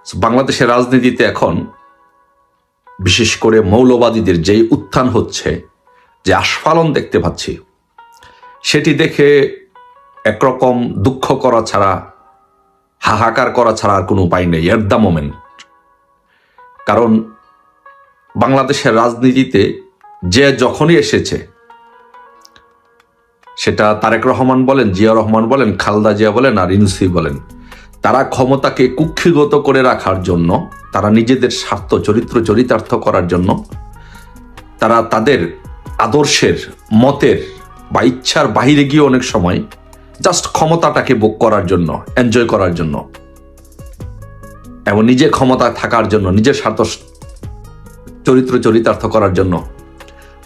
বাংলাদেশের রাজনীতিতে এখন বিশেষ করে মৌলবাদীদের যেই উত্থান হচ্ছে, যে আস্ফালন দেখতে পাচ্ছি, সেটি দেখে একরকম দুঃখ করা ছাড়া, হাহাকার করা ছাড়া আর কোনো উপায় নেই এট দ্য মোমেন্ট। কারণ বাংলাদেশের রাজনীতিতে যে যখনই এসেছে, সেটা তারেক রহমান বলেন, জিয়া রহমান বলেন, খালেদা জিয়া বলেন আর ইউনূসী বলেন, তারা ক্ষমতাকে কুক্ষিগত করে রাখার জন্য, তারা নিজেদের স্বার্থ চরিতার্থ করার জন্য, তারা তাদের আদর্শের, মতের বা ইচ্ছার বাহিরে গিয়ে অনেক সময় জাস্ট ক্ষমতাটাকে ভোগ করার জন্য, এনজয় করার জন্য এবং নিজে ক্ষমতায় থাকার জন্য, নিজের স্বার্থ চরিতার্থ করার জন্য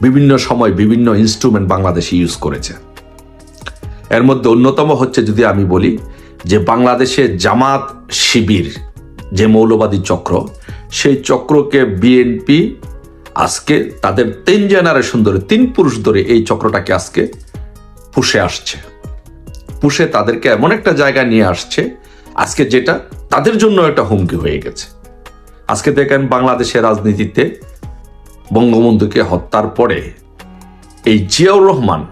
বিভিন্ন সময় বিভিন্ন ইনস্ট্রুমেন্ট বাংলাদেশে ইউজ করেছে। এর মধ্যে অন্যতম হচ্ছে, যদি আমি বলি, যে বাংলাদেশে জামাত শিবির যে মৌলবাদী চক্র, সেই চক্রকে বিএনপি আজকে তাদের 3 জেনারেশন ধরে, 3 পুরুষ ধরে এই চক্রটাকে আজকে পুষে আসছে, পুষে তাদেরকে এমন একটা জায়গায় নিয়ে আসছে আজকে যেটা তাদের জন্য একটা হুমকি হয়ে গেছে। আজকে দেখেন বাংলাদেশের রাজনীতিতে বঙ্গবন্ধুকে হত্যার পরে এই জিয়াউর রহমান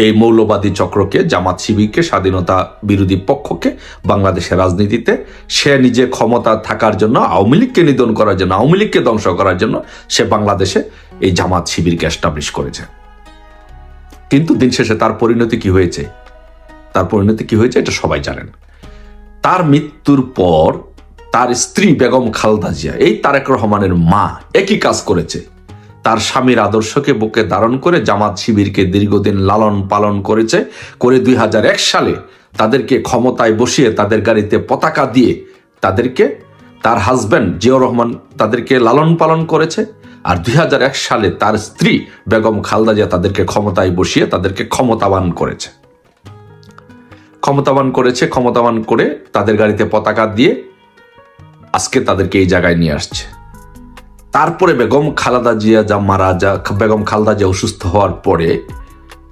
এই মৌলবাদী চক্রকে, জামাত শিবিরকে, স্বাধীনতা বিরোধী পক্ষকে বাংলাদেশের রাজনীতিতে সে নিজে ক্ষমতা থাকার জন্য, আওয়ামী লীগকে নিধন করার জন্য, আওয়ামী লীগকে ধ্বংস করার জন্য সে বাংলাদেশে এই জামাত শিবিরকে এস্টাবলিশ করেছে। কিন্তু দিন শেষে তার পরিণতি কি হয়েছে? তার পরিণতি কি হয়েছে এটা সবাই জানেন। তার মৃত্যুর পর তার স্ত্রী বেগম খালেদা জিয়া, এই তারেক রহমানের মা, একই কাজ করেছে। তার স্বামীর আদর্শকে বুকে ধারণ করে জামাত শিবিরকে দীর্ঘদিন লালন পালন করেছে, করে 2001 সালে তাদেরকে ক্ষমতায় বসিয়ে তাদের গাড়িতে পতাকা দিয়ে তাদেরকে, তার হাজব্যান্ড জিয়াউর রহমান তাদেরকে লালন পালন করেছে। আর 2001 সালে তার স্ত্রী বেগম খালেদা জিয়া তাদেরকে ক্ষমতায় বসিয়ে তাদেরকে ক্ষমতাবান করেছে, ক্ষমতাবান করে তাদের গাড়িতে পতাকা দিয়ে আজকে তাদেরকে এই জায়গায় নিয়ে আসছে। তারপরে বেগম খালেদা জিয়া বেগম খালেদা জিয়া অসুস্থ হওয়ার পরে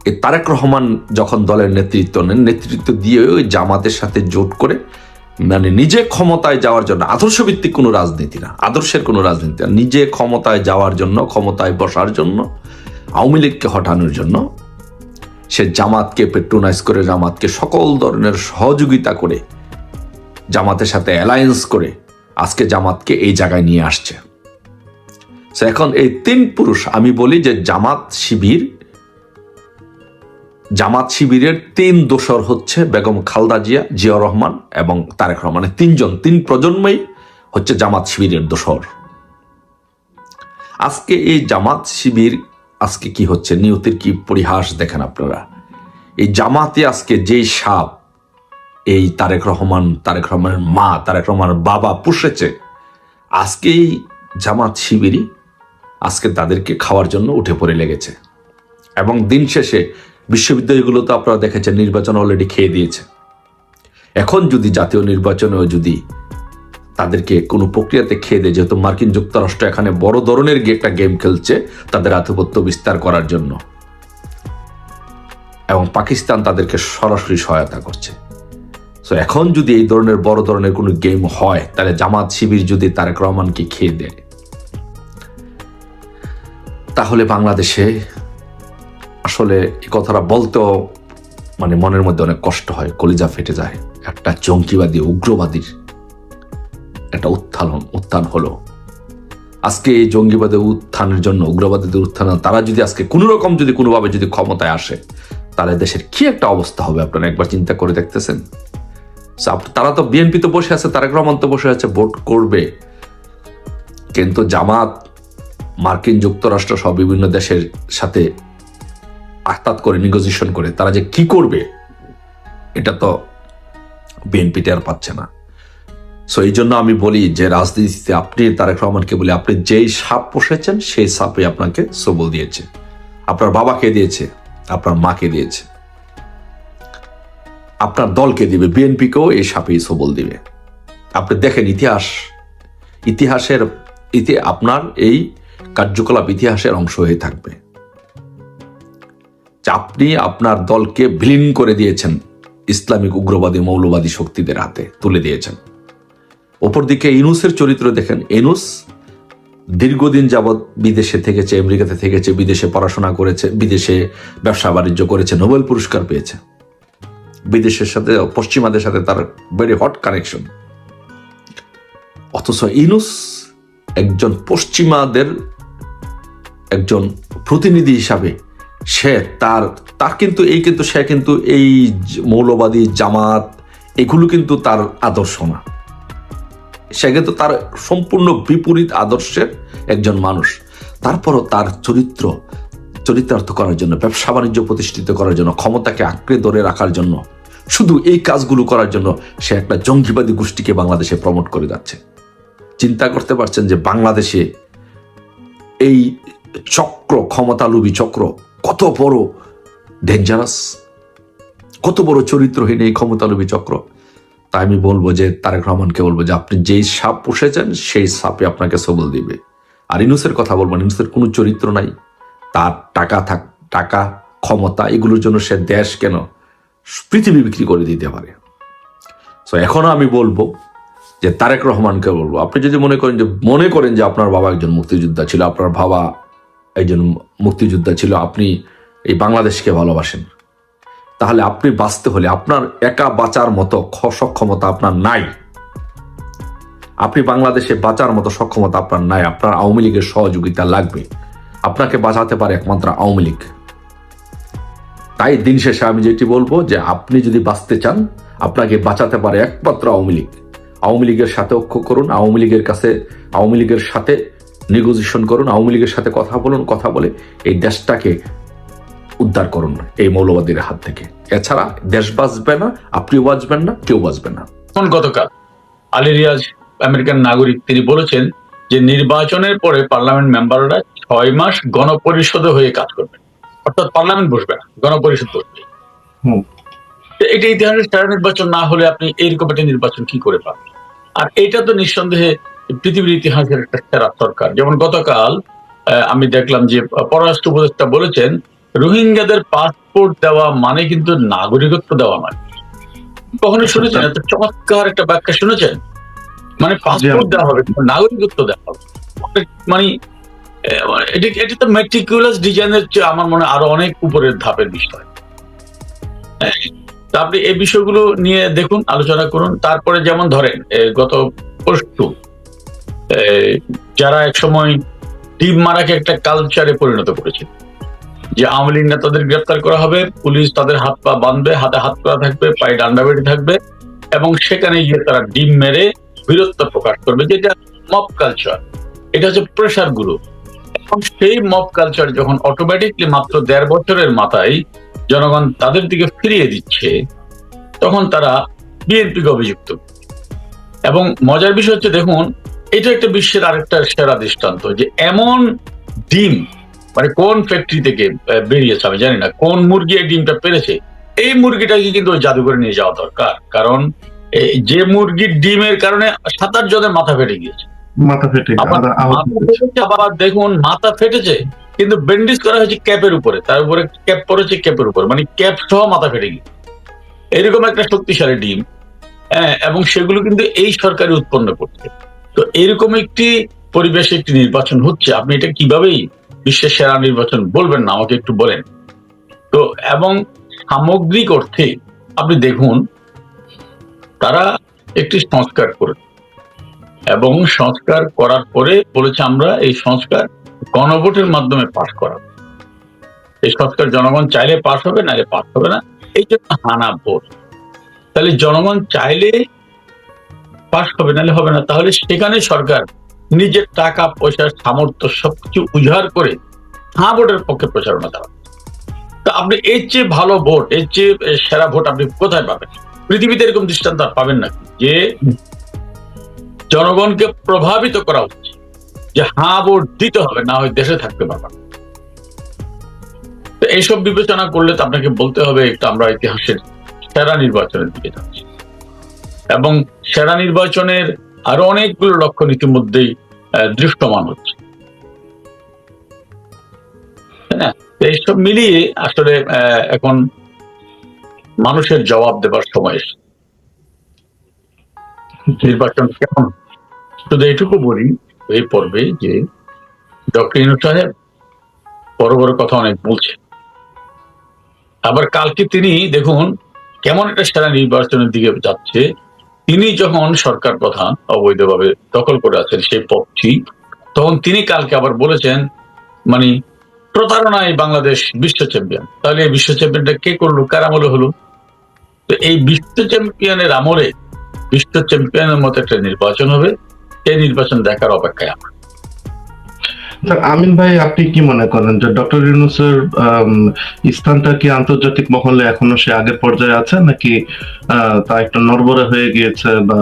এই তারেক রহমান যখন দলের নেতৃত্ব দিয়ে ওই জামাতের সাথে জোট করে, মানে নিজে ক্ষমতায় যাওয়ার জন্য, আদর্শভিত্তিক কোনো রাজনীতি না, আদর্শের কোনো রাজনীতি না, নিজে ক্ষমতায় যাওয়ার জন্য, ক্ষমতায় বসার জন্য, আওয়ামী লীগকে হটানোর জন্য সে জামাতকে পেট্রোনাইজ করে, জামাতকে সকল ধরনের সহযোগিতা করে, জামাতের সাথে অ্যালায়েন্স করে আজকে জামাতকে এই জায়গায় নিয়ে আসছে। এখন এই 3 পুরুষ, আমি বলি যে জামাত শিবিরের 3 দোসর হচ্ছে বেগম খালেদা জিয়া, জিয়াউর রহমান এবং তারেক রহমানের 3 প্রজন্মই হচ্ছে জামাত শিবিরের দোসর। আজকে এই জামাত শিবির আজকে কি হচ্ছে, নিয়তির কি পরিহাস দেখেন আপনারা। এই জামাতে আজকে যেই সাপ এই তারেক রহমানের মা, তারেক রহমানের বাবা পুষেছে, আজকে এই জামাত শিবিরই আজকে তাদেরকে খাওয়ার জন্য উঠে পড়ে লেগেছে। এবং দিন শেষে বিশ্ববিদ্যালয়গুলো তো আপনারা দেখেছেন নির্বাচন অলরেডি খেয়ে দিয়েছে। এখন যদি জাতীয় নির্বাচনেও যদি তাদেরকে কোনো প্রক্রিয়াতে খেয়ে দেয়, যেহেতু মার্কিন যুক্তরাষ্ট্র এখানে বড় ধরনের একটা গেম খেলছে তাদের আধিপত্য বিস্তার করার জন্য, এবং পাকিস্তান তাদেরকে সরাসরি সহায়তা করছে। সো এখন যদি এই ধরনের বড় ধরনের কোনো গেম হয়, তাহলে জামাত শিবির যদি তারেক রহমানকে খেয়ে দেয়, তাহলে বাংলাদেশে আসলে এই কথাটা বলতেও মানে মনের মধ্যে অনেক কষ্ট হয়, কলিজা ফেটে যায়। একটা জঙ্গিবাদী, উগ্রবাদীর একটা উত্থান হলো। আজকে এই জঙ্গিবাদের উত্থানের জন্য, উগ্রবাদীদের উত্থান, তারা যদি আজকে কোনোভাবে যদি ক্ষমতায় আসে, তাহলে দেশের কি একটা অবস্থা হবে আপনারা একবার চিন্তা করে দেখতেছেন? তারা তো, বিএনপি তো বসে আছে, তারেক রহমান তো বসে আছে, ভোট করবে, কিন্তু জামাত মার্কিন যুক্তরাষ্ট্র সহ বিভিন্ন দেশের সাথে আহতাত করে, নেগোসিয়েশন করে তারা যে কি করবে, এটা তো বিএনপি টের পাচ্ছে না। সো এই জন্য আমি বলি যে রাজনীতিতে আপনি, তারেক রহমানকে বলি, আপনি যেই সাপ পোষেছেন সেই সাপে আপনাকে সবল দিয়েছে, আপনার বাবাকে দিয়েছে, আপনার মাকে দিয়েছে, আপনার দলকে দিবে, বিএনপিকেও এই সাপেই সবল দিবে। আপনি দেখেন ইতিহাসের আপনার এই কার্যকলাপ ইতিহাসের অংশ হয়ে থাকবে। আপনি আপনার দলকে বিলীন করে দিয়েছেন, ইসলামিক উগ্রবাদী মৌলবাদী শক্তিদের হাতে তুলে দিয়েছেন। অপরদিকে ইনুসের চরিত্র দেখেন, ইনুস দীর্ঘদিন যাবৎ বিদেশে থেকেছে, আমেরিকাতে থেকেছে, বিদেশে পড়াশোনা করেছে, বিদেশে ব্যবসা বাণিজ্য করেছে, নোবেল পুরস্কার পেয়েছে। বিদেশের সাথে, পশ্চিমাদের সাথে তার ভেরি হট কানেকশন। অথচ ইনুস একজন পশ্চিমাদের একজন প্রতিনিধি হিসাবে সে সে কিন্তু এই মৌলবাদী জামাত এগুলো কিন্তু তার আদর্শ না। সে কিন্তু তার সম্পূর্ণ বিপরীত আদর্শের একজন মানুষ। তারপরও তার চরিতার্থ করার জন্য, ব্যবসা বাণিজ্য প্রতিষ্ঠিত করার জন্য, ক্ষমতাকে আঁকড়ে ধরে রাখার জন্য, শুধু এই কাজগুলো করার জন্য সে একটা জঙ্গিবাদী গোষ্ঠীকে বাংলাদেশে প্রমোট করে যাচ্ছে। চিন্তা করতে পারছেন যে বাংলাদেশে এই চক্র, ক্ষমতালোভী চক্র কত বড় ডেঞ্জারাস, কত বড় চরিত্রহীন এই ক্ষমতালোভী চক্র। তাই আমি বলবো যে তারেক রহমানকে বলবো যে আপনি যেই সাপ পুষেছেন সেই সাপে আপনাকে সবল দিবে। আর ইনুসের কথা বলবেন, ইনুসের কোনো চরিত্র নাই। তার টাকা ক্ষমতা এগুলোর জন্য সে দেশ কেন পৃথিবী বিক্রি করে দিতে পারে। সো এখনো আমি বলবো যে তারেক রহমানকে বলবো, আপনি যদি মনে করেন যে আপনার বাবা একজন মুক্তিযোদ্ধা ছিল, আপনার বাবা একজন মুক্তিযোদ্ধা ছিল, আপনি এই বাংলাদেশকে ভালোবাসেন, তাহলে আপনি বাঁচতে হলে আপনার একা বাঁচার মতো সক্ষমতা আপনার নাই। আপনি বাংলাদেশে বাঁচার মতো সক্ষমতা আপনার নাই। আপনার আওয়ামী লীগের সহযোগিতা লাগবে। আপনাকে বাঁচাতে পারে একমাত্র আওয়ামী লীগ। তাই দিন শেষে আমি যেটি বলবো যে আপনি যদি বাঁচতে চান, আপনাকে বাঁচাতে পারে একমাত্র আওয়ামী লীগ। আওয়ামী লীগের সাথে ঐক্য করুন, আওয়ামী লীগের সাথে নেগোসিয়েশন করুন, আওয়ামী লীগের সাথে কথা বলুন, কথা বলে এই দেশটাকে উদ্ধার করুন এই মৌলবাদীর হাত থেকে। এছাড়া দেশ বাঁচবে না, আপনিও বাঁচবেন না, কেউ বাঁচবে না। গতকাল আলী রিয়াজ আমেরিকান নাগরিক, তিনি বলেছেন যে নির্বাচনের পরে পার্লামেন্ট মেম্বাররা 6 মাস গণপরিষদ হয়ে কাজ করবে, অর্থাৎ পার্লামেন্ট বসবে না, গণপরিষদ বসবে। এটা ইতিহাসের সেরা নির্বাচন না হলে আপনি এইরকম একটা নির্বাচন কি করে পাবেন? আর এটা তো নিঃসন্দেহে পৃথিবীর ইতিহাসের একটা সেরা সরকার। যেমন গতকাল আমি দেখলাম যে পররাষ্ট্র উপদেষ্টা বলেছেন রোহিঙ্গাদের পাসপোর্ট দেওয়া মানে কিন্তু নাগরিকত্ব দেওয়া নয়। কখনো শুনেছেন এত চমৎকার একটা ব্যাখ্যা? শুনেছেন? মানে পাসপোর্ট দেওয়া হবে, নাগরিকত্ব দেওয়া হবে। মানে এটা তো মেটিকুলাস ডিজাইনের চেয়ে আমার মনে আরো অনেক উপরের ধাপের বিষয়। আপনি এই বিষয়গুলো নিয়ে দেখুন, আলোচনা করুন। তারপরে যেমন ধরেন গত পরশু যারা একসময় টিম মারাকে একটা কালচারে পরিণত করেছে, যে আওয়ামী লীগ নেতাদের গ্রেপ্তার করা হবে, পুলিশ তাদের হাত পা বাঁধবে, হাতে হাত করা থাকবে, পায়ে ডান্ডাবেড়ি থাকবে, এবং সেখানে গিয়ে তারা ডিম মেরে বীরত্ব প্রকাশ করবে, যেটা মব কালচার। এটা হচ্ছে প্রেশার গ্রুপ। এখন সেই মব কালচার যখন অটোমেটিকলি মাত্র 1.5 বছরের মাথায় জনগণ তাদের দিকে ফিরিয়ে দিচ্ছে, তখন তারা বিএনপিকে অভিযুক্ত। এবং মজার বিষয় হচ্ছে, দেখুন, এটা একটা বিশ্বের আরেকটা সেরা দৃষ্টান্ত যে এমন ডিম, মানে কোন ফ্যাক্টরি থেকে বেরিয়েছে আমি জানি না, কোন মুরগি এই ডিমটা পেরেছে, এই মুরগিটাকে কিন্তু ওই জাদুঘরে নিয়ে যাওয়া দরকার। কারণ যে মুরগির ডিমের কারণে 7-8 জনের মাথা ফেটে গিয়েছে, আবার দেখুন মাথা ফেটেছে কিন্তু ব্যান্ডেজ করা হয়েছে ক্যাপের উপরে, তার উপরে ক্যাপ পড়েছে, ক্যাপের উপরে, মানে ক্যাপ সহ মাথা ফেটে গিয়েছে। এরকম একটা শক্তিশালী ডিম, এবং সেগুলো কিন্তু এই সরকারি উৎপন্ন করছে। তো এরকম একটি পরিবেশে একটি নির্বাচন হচ্ছে, আপনি এটা কিভাবেই বিশ্বের সেরা নির্বাচন বলবেন না, আমাকে একটু বলেন তো। এবং সামগ্রিক অর্থে আপনি দেখুন, তারা একটি সংস্কার করে, এবং সংস্কার করার পরে বলেছে আমরা এই সংস্কার গণভোটের মাধ্যমে পাস করাবো। এই সংস্কার জনগণ চাইলে পাস হবে, নাহলে পাস হবে না। এই জন্য হানা ভোট। তাহলে জনগণ চাইলে পাস হবে, নাহলে হবে না। তাহলে সেখানে সরকার নিজের টাকা পয়সার সামর্থ্য সবকিছু উজাড় করে হ্যাঁ ভোটের পক্ষে প্রচারণা চালাবে। তা আপনি এর চেয়ে ভালো ভোট, এর চেয়ে সেরা ভোট আপনি কোথায় পাবেন? পৃথিবীতে এরকম দৃষ্টান্ত আর পাবেন নাকি যে জনগণকে প্রভাবিত করা হচ্ছে যে হ্যাঁ ভোট দিতে হবে, না হয় দেশে থাকতে পারবেন। তো এইসব বিবেচনা করলে তো আপনাকে বলতে হবে একটা আমরা ইতিহাসের সেরা নির্বাচনের দিকে যাচ্ছি, এবং সেরা নির্বাচনের আরো অনেকগুলো লক্ষণ ইতিমধ্যেই দৃশ্যমান হচ্ছে। এইসব মিলিয়ে আসলে এখন মানুষের জবাব দেবার সময় এসে। নির্বাচন কেমন। শুধু এইটুকু বলি এই পর্বে যে ডক্টর ইউনূস সাহেব বড় বড় কথা অনেক বলছে, আবার কালকে তিনি দেখুন কেমন একটা সেরা নির্বাচনের দিকে যাচ্ছে। তিনি যখন সরকার প্রধান অবৈধভাবে দখল করে আছেন সেই পদটি, তখন তিনি কালকে আবার বলেছেন মানে প্রতারণায় বাংলাদেশ বিশ্ব চ্যাম্পিয়ন। তাহলে এই বিশ্ব চ্যাম্পিয়নটা কে করলো, কার আমলে হলো? তো এই বিশ্ব চ্যাম্পিয়নের আমলে বিশ্ব চ্যাম্পিয়নের মতো একটা নির্বাচন হবে, সেই নির্বাচন দেখার অপেক্ষায় আমরা। আমিন ভাই, আপনি কি মনে করেন যে ডক্টর ইউনূসের স্থানটা কি আন্তর্জাতিক মহলে এখনো সে আগের পর্যায়ে আছে, নাকি তা একটা নড়বড়ে হয়ে গিয়েছে, বা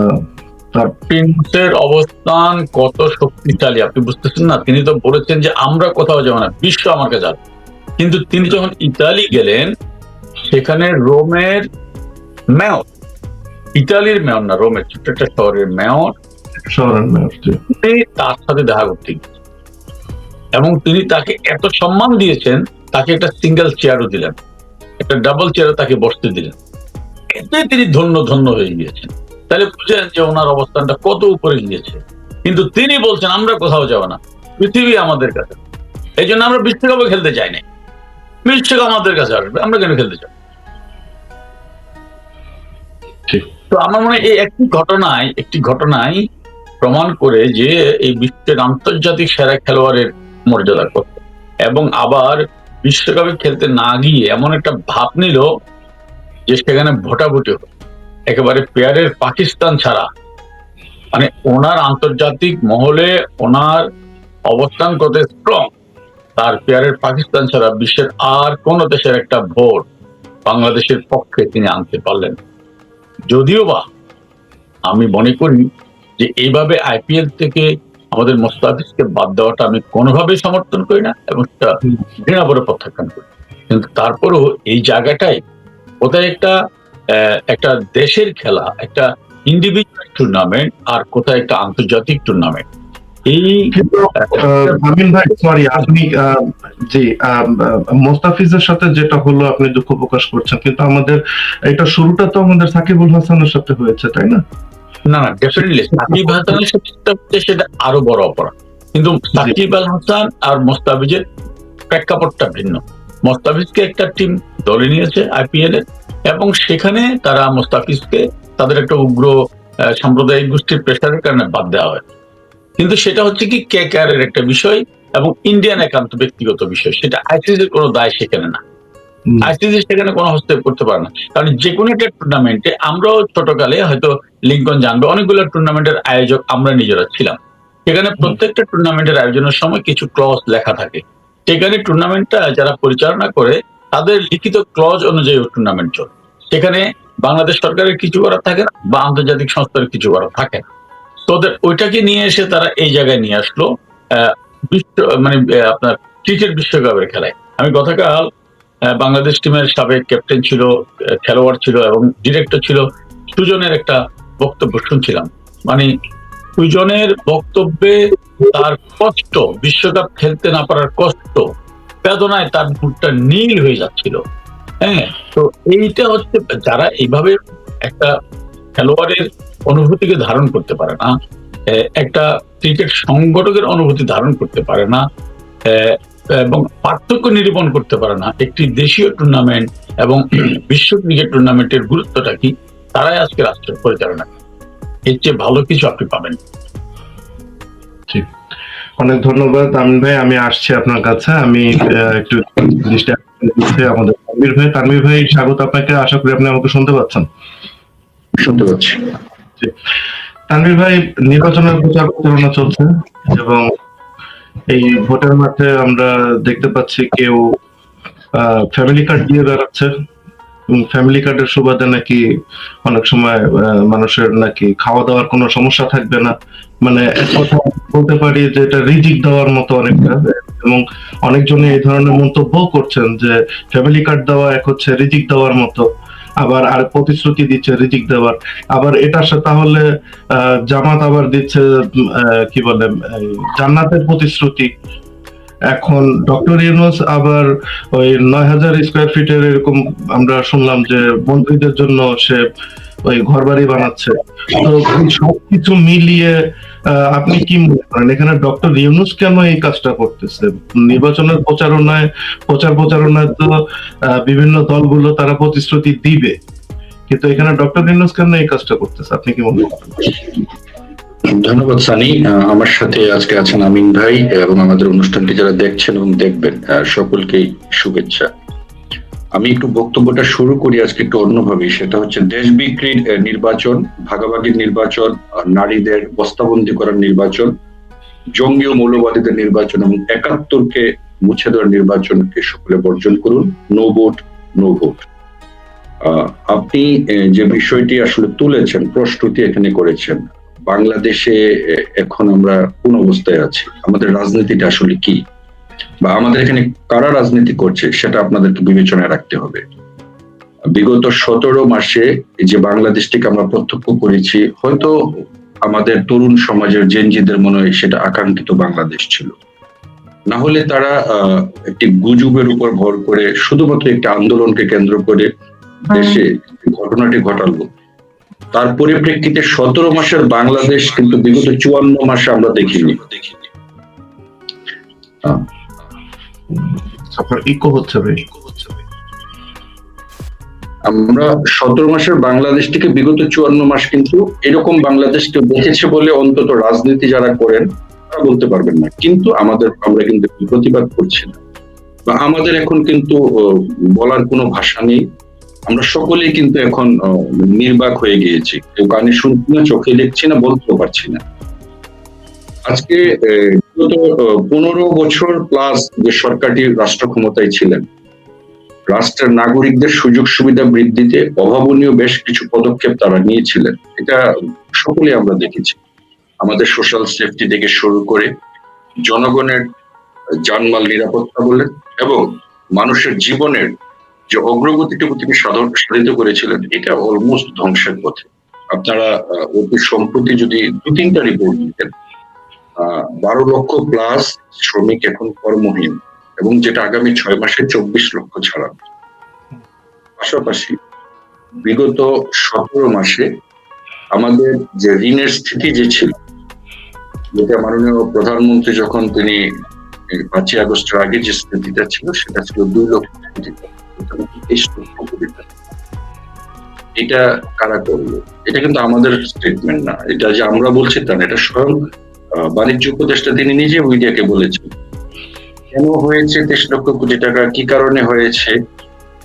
তার ইউনূসের অবস্থান কত শক্তিশালী আপনি বুঝতেছেন না? তিনি তো বলেছেন যে আমরা কোথাও যাবো না, বিশ্ব আমাকে যাবে। কিন্তু তিনি যখন ইতালি গেলেন, সেখানে রোমের মেয়র, ইতালির মেয়র না, রোমের ছোট্ট একটা শহরের মেয়র, শহরের মেয়র, তিনি তার সাথে দেখা করতে গিয়েছেন। এবং তিনি তাকে এত সম্মান দিয়েছেন, তাকে একটা সিঙ্গেল চেয়ারও দিলেন, একটা ডাবল চেয়ারে তাকে বসতে দিলেন। এতে তিনি ধন্য ধন্য হয়ে গিয়েছেন। তাহলে বুঝেন যে ওনার অবস্থানটা কত উপরে গিয়েছে। কিন্তু তিনি বলছেন আমরা কোথাও যাব না, পৃথিবী আমাদের কাছে। এই জন্য আমরা বিশ্বকাপে খেলতে চাই না, বিশ্বকাপ আমাদের কাছে আসবে, আমরা কেন খেলতে চাই? তো আমার মনে হয় এই একটি ঘটনায় প্রমাণ করে যে এই বিশ্বের আন্তর্জাতিক সেরা খেলোয়াড়ের মর্যাদা কত, এবং আবার বিশ্বকাপে খেলতে না গিয়ে এমন একটা ভাব নিল যে সেখানে ভোটাভুটি হলো একেবারে পেয়ারের পাকিস্তান ছাড়া। মানে ওনার আন্তর্জাতিক মহলে ওনার অবস্থান কত স্ট্রং, তার পেয়ারের পাকিস্তান ছাড়া বিশ্বের আর কোন দেশের একটা ভোট বাংলাদেশের পক্ষে তিনি আনতে পারলেন। যদিও বা আমি মনে করি যে এইভাবে আইপিএল থেকে আমাদের মোস্তাফিজকে বাদ দেওয়াটা আমি কোনোভাবেই সমর্থন করি না, এবং সেটা ঘৃণা করে প্রত্যাখ্যান করি। কিন্তু তারপরেও এই জায়গাটাই কোথায় একটা দেশের খেলা, একটা ইন্ডিভিজুয়াল টুর্নামেন্ট, আর কোথায় একটা আন্তর্জাতিক টুর্নামেন্ট। এই আমিন ভাই, সরি, আপনি জি, মোস্তাফিজের সাথে যেটা হলো আপনি দুঃখ প্রকাশ করছেন, কিন্তু আমাদের এটা শুরুটা তো আমাদের সাকিবুল হাসানের সাথে হয়েছে, তাই না? না, ডেফিনেটলি সাকিব হাসানের সাথে সেটা আরো বড় অপরাধ। কিন্তু সাকিব আল হাসান আর মোস্তাফিজের প্রেক্ষাপটটা ভিন্ন। মোস্তাফিজকে একটা টিম দলে নিয়েছে আইপিএল এ, এবং সেখানে তারা মোস্তাফিজকে তাদের একটা উগ্র সাম্প্রদায়িক গোষ্ঠীর প্রেসারের কারণে বাদ দেওয়া হয়। কিন্তু সেটা হচ্ছে কি কেকেআর এর একটা বিষয় এবং ইন্ডিয়ান একান্ত ব্যক্তিগত বিষয়, সেটা আইসিসির কোনো দায় সেখানে না। আইসিসি সেখানে কোনো হস্তক্ষেপ করতে পারে না, কারণ যে কোনো একটা টুর্নামেন্টে আমরাও ছোটকালে হয়তো লিঙ্কন জানবে অনেকগুলো টুর্নামেন্টের আয়োজক আমরা নিজেরা ছিলাম। সেখানে প্রত্যেকটা টুর্নামেন্টের আয়োজনের সময় কিছু ক্লজ লেখা থাকে। সেখানে টুর্নামেন্টটা যারা পরিচালনা করে তাদের লিখিত ক্লজ অনুযায়ী টুর্নামেন্ট চলে। সেখানে বাংলাদেশ সরকারের কিছু করার থাকে না, বা আন্তর্জাতিক সংস্থার কিছু করার থাকে না। তোদের ওইটাকে নিয়ে এসে তারা এই জায়গায় নিয়ে আসলো বিশ্ব মানে আপনার ক্রিকেট বিশ্বকাপের খেলায়। আমি গতকাল বাংলাদেশ টিমের সাবেক ক্যাপ্টেন ছিল, খেলোয়াড় ছিল এবং ডিরেক্টর ছিল সুজনের একটা বক্তব্য শুনছিলাম। মানে সুজনের বক্তব্যে তার কষ্ট, বিশ্বকাপ খেলতে না পারার কষ্ট, বেদনায় তার মুখটা নীল হয়ে যাচ্ছিল। হ্যাঁ, তো এইটা হচ্ছে যারা এইভাবে একটা খেলোয়াড়ের অনুভূতিকে ধারণ করতে পারে না, একটা ক্রিকেট সংগঠকের অনুভূতি ধারণ করতে পারে না, এবং পার্থক্য নিরূপণ করতে পারে না একটি দেশীয় টুর্নামেন্ট এবং বিশ্ব ক্রিকেট টুর্নামেন্টের গুরুত্বটা কি, তারাই আজকে রাষ্ট্র পরিচালনা। এর চেয়ে ভালো কিছু আপনি পাবেন। ঠিক, অনেক ধন্যবাদ আমিন ভাই। আমি আসছি আপনার কাছে, আমি একটু আমাদের তানভীর ভাই স্বাগত আপনাকে। আশা করি আপনি আমাকে শুনতে পাচ্ছেন। শুনতে পাচ্ছি। তানভীর ভাই, নির্বাচনের প্রচার প্রচারণা চলছে এবং এই ভোটের মাঠে আমরা দেখতে পাচ্ছি কেউ ফ্যামিলি কার্ড দিয়ে বেড়াচ্ছে। ফ্যামিলি কার্ডের সুবাদে নাকি অনেক সময় মানুষের নাকি খাওয়া দাওয়ার কোনো সমস্যা থাকবে না। মানে এক কথা বলতে পারি যে এটা রিজিক দেওয়ার মতো অনেকটা, এবং অনেকজনে এই ধরনের মন্তব্য করছেন যে ফ্যামিলি কার্ড দেওয়া এক হচ্ছে রিজিক দেওয়ার মতো, আবার আর প্রতিশ্রুতি দিচ্ছে রিজিক দেওয়ার। আবার এটার সাথে তাহলে জামাত আবার দিচ্ছে কি বলে জান্নাতের প্রতিশ্রুতি। এখন ডক্টর ইউনূস আবার ওই ৯,০০০ স্কয়ার ফিটের এরকম আমরা শুনলাম যে মন্ত্রীদের জন্য সে ওই ঘর বাড়ি বানাচ্ছে। তো এই সবকিছু মিলিয়ে আপনি কি মনে করেন এখানে ডক্টর ইউনূস কেন এই কাজটা করতেছে? নির্বাচনের প্রচারণায় তো বিভিন্ন দলগুলো তারা প্রতিশ্রুতি দিবে, কিন্তু এখানে ডক্টর ইউনূস কেন এই কাজটা করতেছে আপনি কি মনে করেন? ধন্যবাদ সানি। আমার সাথে আজকে আছেন আমিন ভাই এবং আমাদের অনুষ্ঠানটি যারা দেখছেন এবং দেখবেন সকলকেই শুভেচ্ছা। আমি একটু বক্তব্যটা শুরু করি আজকে একটু অন্যভাবে, সেটা হচ্ছে দেশ বিক্রির নির্বাচন, ভাগাভাগির নির্বাচন, নারীদের বস্তাবন্দি করার নির্বাচন, জঙ্গি ও মৌলবাদীদের নির্বাচন এবং ৭১কে মুছে দেওয়ার নির্বাচনকে সকলে বর্জন করুন। No vote, no vote. আপনি যে বিষয়টি আসলে তুলেছেন, প্রশ্নটি এখানে করেছেন, বাংলাদেশে এখন আমরা কোন অবস্থায় আছি, আমাদের রাজনীতিটা আসলে কি, বা আমাদের এখানে কারা রাজনীতি করছে সেটা আপনাদেরকে বিবেচনায় রাখতে হবে। বিগত ১৭ মাসে যে বাংলাদেশটিকে আমরা প্রত্যক্ষ করেছি, হয়তো আমাদের তরুণ সমাজের জেনজিদের মনে হয় সেটা আকাঙ্ক্ষিত বাংলাদেশ ছিল, না হলে তারা একটি গুজবের উপর ভর করে শুধুমাত্র একটি আন্দোলনকে কেন্দ্র করে দেশে ঘটনাটি ঘটালো। তার পরিপ্রেক্ষিতে ১৭ মাসের বাংলাদেশ কিন্তু বিগত ৫৪ মাসে আমরা দেখিনি। আপনার ইকো হচ্ছে ভাই। আমরা ১৭ মাসের বাংলাদেশটিকে বিগত ৫৪ মাস কিন্তু এরকম বাংলাদেশকে দেখেছে বলে অন্তত রাজনীতি যারা করেন তারা বলতে পারবেন না, কিন্তু আমরা কিন্তু প্রতিবাদ করছি না, বা আমাদের এখন কিন্তু বলার কোনো ভাষা নেই। আমরা সকলেই কিন্তু এখন নির্বাক হয়ে গিয়েছি, কেউ কানে শুনছি না, চোখে দেখছি না, বলতেও পারছি না। আজকে বিগত ১৫ বছর প্লাস যে সরকারটি রাষ্ট্র ক্ষমতায় ছিলেন, রাষ্ট্রের নাগরিকদের সুযোগ সুবিধা বৃদ্ধিতে অভাবনীয় বেশ কিছু পদক্ষেপ তারা নিয়েছিলেন, এটা সকলে আমরা দেখেছি। আমাদের সোশ্যাল সেফটি থেকে শুরু করে জনগণের জানমাল নিরাপত্তা বলেন এবং মানুষের জীবনের যে অগ্রগতিটুকু তিনি সাধিত করেছিলেন, এটা অলমোস্ট ধ্বংসের পথে। আপনারা অতি সম্প্রতি যদি ২-৩টা রিপোর্ট দিতেন, ১২ লক্ষ প্লাস শ্রমিক এখন কর্মহীন, এবং যেটা আগামী ৬ মাসে ২৪ লক্ষ ছাড়াবে। পাশাপাশি বিগত ১৭ মাসে আমাদের যে ঋণের স্থিতি যে ছিল, যেটা মাননীয় প্রধানমন্ত্রী যখন তিনি ৫ই আগস্টের আগে যে স্থিতিটা ছিল সেটা ছিল ২ লক্ষ কোটি টাকা। এটা কারা করলো? এটা কিন্তু আমাদের স্টেটমেন্ট না, এটা যে আমরা বলছি তা না, এটা স্বয়ং বাণিজ্য উপদেষ্টা তিনি নিজে মিডিয়াকে বলেছেন। কেন হয়েছে ২৩ লক্ষ কোটি টাকা, কি কারণে হয়েছে,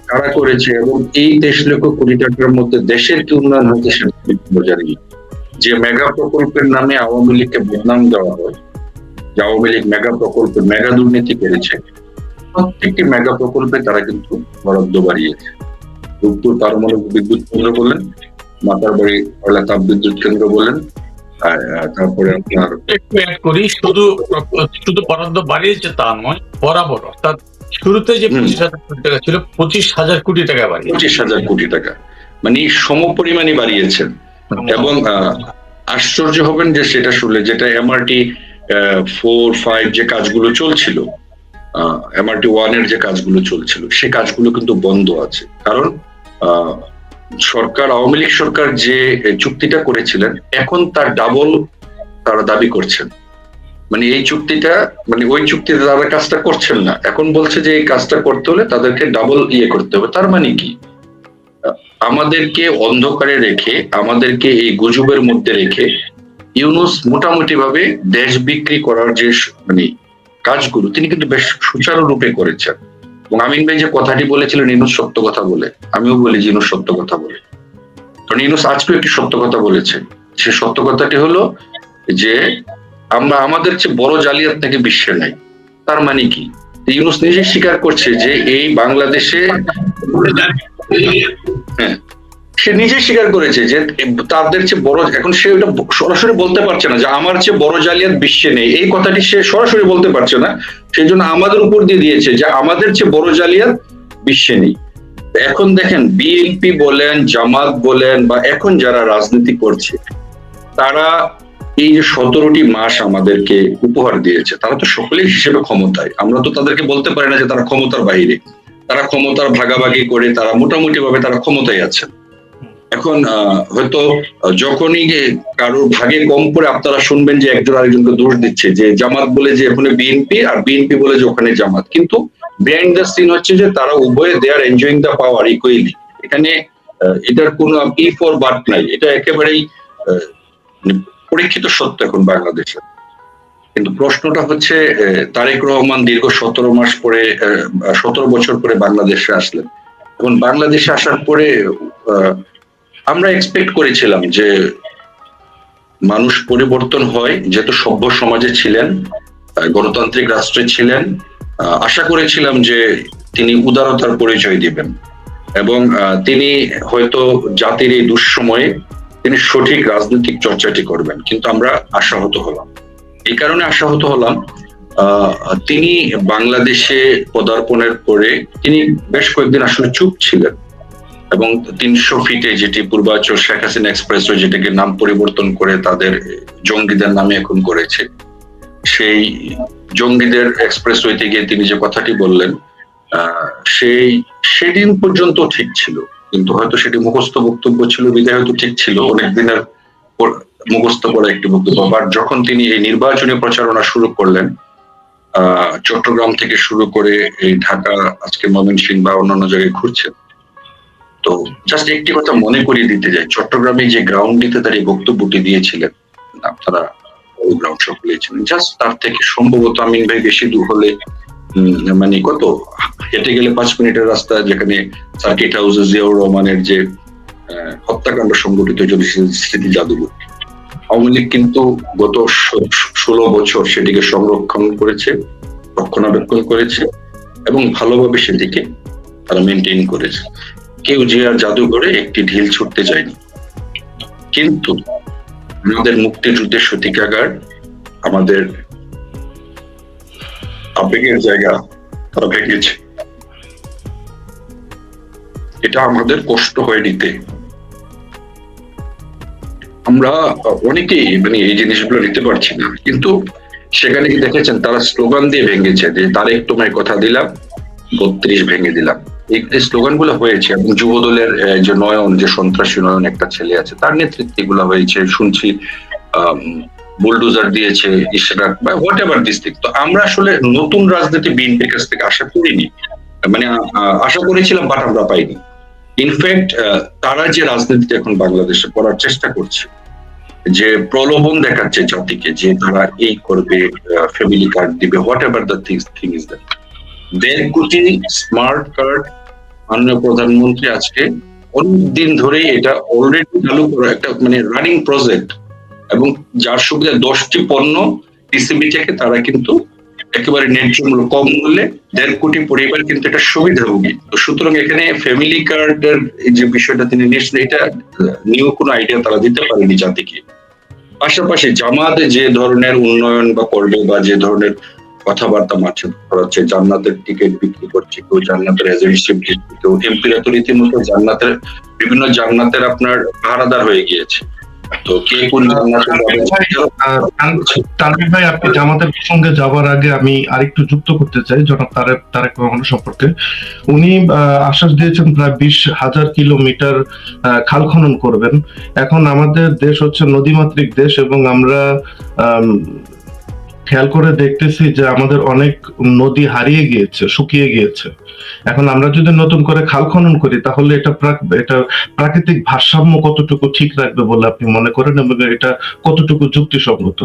কারা করেছে, এবং এই ২৩ লক্ষ কোটি টাকার মধ্যে দেশের কি উন্নয়ন হয়েছে সেটা জানি। যে মেগা প্রকল্পের নামে আওয়ামী লীগকে বদনাম দেওয়া হয়, যে আওয়ামী লীগ মেগা প্রকল্পে মেগা দুর্নীতি করেছে, প্রত্যেকটি মেগা প্রকল্পে তারা কিন্তু বরাদ্দ বাড়িয়েছে। রূপপুর পারমাণবিক বিদ্যুৎ কেন্দ্র বলেন, মাতারবাড়ি কয়লা তাপ বিদ্যুৎ কেন্দ্র বলেন, তারপরে আপনার একটু অ্যাড করি, শুধু বরাদ্দ বাড়িয়েছে তা নয়, বরাবর অর্থাৎ শুরুতে যে ২৫,০০০ কোটি টাকা ছিল ২৫,০০০ কোটি টাকা বাড়িয়েছে, ২৫,০০০ কোটি টাকা, মানে সমপরিমাণই বাড়িয়েছেন। এবং আশ্চর্য হবেন যে সেটা শুনলে, যেটা এমআরটি 4-5 যে কাজগুলো চলছিল, এমআরটি 1 এর যে কাজগুলো চলছিল, সে কাজগুলো কিন্তু বন্ধ আছে। কারণ সরকার, আওয়ামী লীগ সরকার যে চুক্তিটা করেছিলেন, এখন তার ডাবল তারা দাবি করছেন। মানে এই চুক্তিটা, মানে ওই চুক্তিতে তারা কাজটা করছেন না, এখন বলছে যে এই কাজটা করতে হলে তাদেরকে ডাবল করতে হবে। তার মানে কি, আমাদেরকে অন্ধকারে রেখে, আমাদেরকে এই গুজবের মধ্যে রেখে ইউনূস মোটামুটি ভাবে দেশ বিক্রি করার যে মানে কাজগুলো তিনি কিন্তু বেশ সুচারুরূপে করেছেন। এবং আমিন ভাই যে কথাটি বলেছিলেন ইউনূস সত্য কথা বলে, আমিও বলি যে ইউনূস সত্য কথা বলে, কারণ ইউনূস আজকেও একটি সত্য কথা বলেছে। সে সত্য কথাটি হলো যে আমরা আমাদের চেয়ে বড় জালিয়াত নাকি বিশ্বে নাই। তার মানে কি, ইউনূস নিজে স্বীকার করছে যে এই বাংলাদেশে, হ্যাঁ, সে নিজে স্বীকার করেছে যে তাদের চেয়ে বড়, এখন সে ওটা সরাসরি বলতে পারছে না যে আমার চেয়ে বড় জালিয়াত বিশ্বে নেই, এই কথাটি সে সরাসরি বলতে পারছে না, সেই জন্য আমাদের উপর দিয়ে দিয়েছে যে আমাদের চেয়ে বড় জালিয়াত বিশ্বে নেই। এখন দেখেন বিএনপি বলেন, জামাত বলেন, বা এখন যারা রাজনীতি করছে, তারা এই যে ১৭টি মাস আমাদেরকে উপহার দিয়েছে, তারা তো সকলেই হিসেবে ক্ষমতায়, আমরা তো তাদেরকে বলতে পারি না যে তারা ক্ষমতার বাইরে, তারা ক্ষমতার ভাগাভাগি করে তারা মোটামুটি ভাবে তারা ক্ষমতায় আছেন। এখন হয়তো যখনই কারোর ভাগে কম করে আপনারা শুনবেন যে একজন আরেকজনকে দোষ দিচ্ছে, যে জামাত বলে যে ওখানে বিএনপি আর বিএনপি বলে যে ওখানে জামাত, কিন্তু বিহাইন্ড দ্য সিন হচ্ছে যে তারা উভয়ে they are enjoying the power equally. এখানে এটার কোনো ইফ অর বাট নাই, এটা একেবারেই পরীক্ষিত সত্য এখন বাংলাদেশে। কিন্তু প্রশ্নটা হচ্ছে তারেক রহমান দীর্ঘ 17 বছর পরে বাংলাদেশে আসলেন। এখন বাংলাদেশে আসার পরে আমরা এক্সপেক্ট করেছিলাম যে মানুষ পরিবর্তন হয়, যেহেতু সভ্য সমাজে ছিলেন, গণতান্ত্রিক রাষ্ট্রে ছিলেন, আশা করেছিলাম যে তিনি উদারতার পরিচয় দিবেন এবং তিনি হয়তো জাতির এই দুঃসময়ে তিনি সঠিক রাজনৈতিক চর্চাটি করবেন। কিন্তু আমরা আশাহত হলাম। এই কারণে আশাহত হলাম, তিনি বাংলাদেশে পদার্পণের পরে তিনি বেশ কয়েকদিন আসলে চুপ ছিলেন এবং 300 ফিটে যেটি পূর্বাচল শেখ হাসিনা এক্সপ্রেসওয়ে, যেটাকে নাম পরিবর্তন করে তাদের জঙ্গিদের নামে এখন করেছে, সেই জঙ্গিদের এক্সপ্রেসওয়েতে গিয়ে তিনি যে কথাটি বললেন, সেদিন পর্যন্ত ঠিক ছিল, কিন্তু হয়তো সেটি মুখস্থ বক্তব্য ছিল বিধায় হয়তো ঠিক ছিল, অনেক দিনের মুখস্থ করা একটি বক্তব্য। বাট যখন তিনি এই নির্বাচনী প্রচারণা শুরু করলেন, চট্টগ্রাম থেকে শুরু করে এই ঢাকা, আজকে ময়মনসিংহ বা অন্যান্য জায়গায় ঘুরছেন, তো জাস্ট একটি কথা মনে করিয়ে দিতে যাই, চট্টগ্রামে যে গ্রাউন্ডটিতে তার এই বক্তব্যটি দিয়েছিলেন, আপনারা ওই গ্রাউন্ড সকলেই ছিলেন, জাস্ট তার থেকে সম্ভবত আমিন ভাই বেশি দূর হলে মানে কত হেঁটে গেলে 5 মিনিটের রাস্তা, যেখানে সার্কিট হাউসে জিয়াউর রহমানের যে হত্যাকাণ্ড সংঘটিত স্মৃতি জাদুঘর, আওয়ামী লীগ কিন্তু গত 16 বছর সেটিকে সংরক্ষণ করেছে, রক্ষণাবেক্ষণ করেছে এবং ভালোভাবে সেটিকে তারা মেনটেন করেছে। কেউ জিয়ার জাদুঘরে একটি ঢিল ছুটতে যায়নি, কিন্তু আমাদের মুক্তিযুদ্ধের সতিকাগার, আমাদের আবেগের জায়গা তারা ভেঙেছে। এটা আমাদের কষ্ট হয়ে নিতে, আমরা অনেকেই মানে এই জিনিসগুলো নিতে পারছি না। কিন্তু সেখানে কি দেখেছেন, তারা স্লোগান দিয়ে ভেঙেছে যে তারেক তোমায় কথা দিলাম, 32 ভেঙে দিলাম। এই স্লোগান গুলো হয়েছে এবং যুব দলের যে নয়ন, যে সন্ত্রাসী নয়ন একটা ছেলে আছে, তার নেতৃত্বে এগুলো হয়েছে। শুনছি বুলডোজার দিয়েছে ইশরাক বা হোয়াট এভার দিস থিং। তো আমরা আসলে নতুন রাজনীতি বিএনপির কাছ থেকে আশা করিনি, মানে আশা করেছিলাম বাট আমরা পাইনি। ইনফ্যাক্ট তারা যে রাজনীতিটা এখন বাংলাদেশে করার চেষ্টা করছে, যে প্রলোভন দেখাচ্ছে জাতিকে যে তারা এই করবে, ফ্যামিলি কার্ড দিবে, what ever the thing is that, 1.5 কোটি স্মার্ট কার্ড মাননীয় প্রধানমন্ত্রী আজকে অনেকদিন ধরেই এটা অলরেডি চালু করা একটা মানে রানিং প্রজেক্ট, এবং যার সুবিধা 10টি পণ্য টিসিবি থেকে তারা কিন্তু একেবারে ন্যায্য মূল্য, কম মূল্যে 1.5 কোটি পরিবার কিন্তু এটা সুবিধাভোগী। তো সুতরাং এখানে ফ্যামিলি কার্ডের যে বিষয়টা তিনি নিশ্চয়ই এটা নিউ কোনো আইডিয়া তারা দিতে পারেনি জাতিকে। পাশাপাশি জামাত যে ধরনের উন্নয়ন বা করবে বা যে ধরনের কথাবার্তা মাঠে করাচ্ছে, জান্নাতের টিকিট বিক্রি করছে, কেউ জান্নাতের এজেন্সি, কেউ এমপিরা তো রীতিমতো জান্নাতের বিভিন্ন জান্নাতের আপনার পাহারাদার হয়ে গিয়েছে। তো কে কোন তানভীর ভাই, আপনি জামাতের প্রসঙ্গে যাওয়ার আগে আমি আরেকটু যুক্ত করতে চাই জনাব তারেক রহমান সম্পর্কে। উনি আশ্বাস দিয়েছেন প্রায় 20,000 কিলোমিটার খাল খনন করবেন। এখন আমাদের দেশ হচ্ছে নদীমাতৃক দেশ এবং আমরা খেয়াল করে দেখতেছি যে আমাদের অনেক নদী হারিয়ে গিয়েছে, শুকিয়ে গিয়েছে। এখন আমরা যদি নতুন করে খাল খনন করি তাহলে এটা প্রাকৃতিক ভারসাম্য কতটুকু ঠিক রাখবে বলে আপনি মনে করেন এবং এটা কতটুকু যুক্তিসঙ্গত?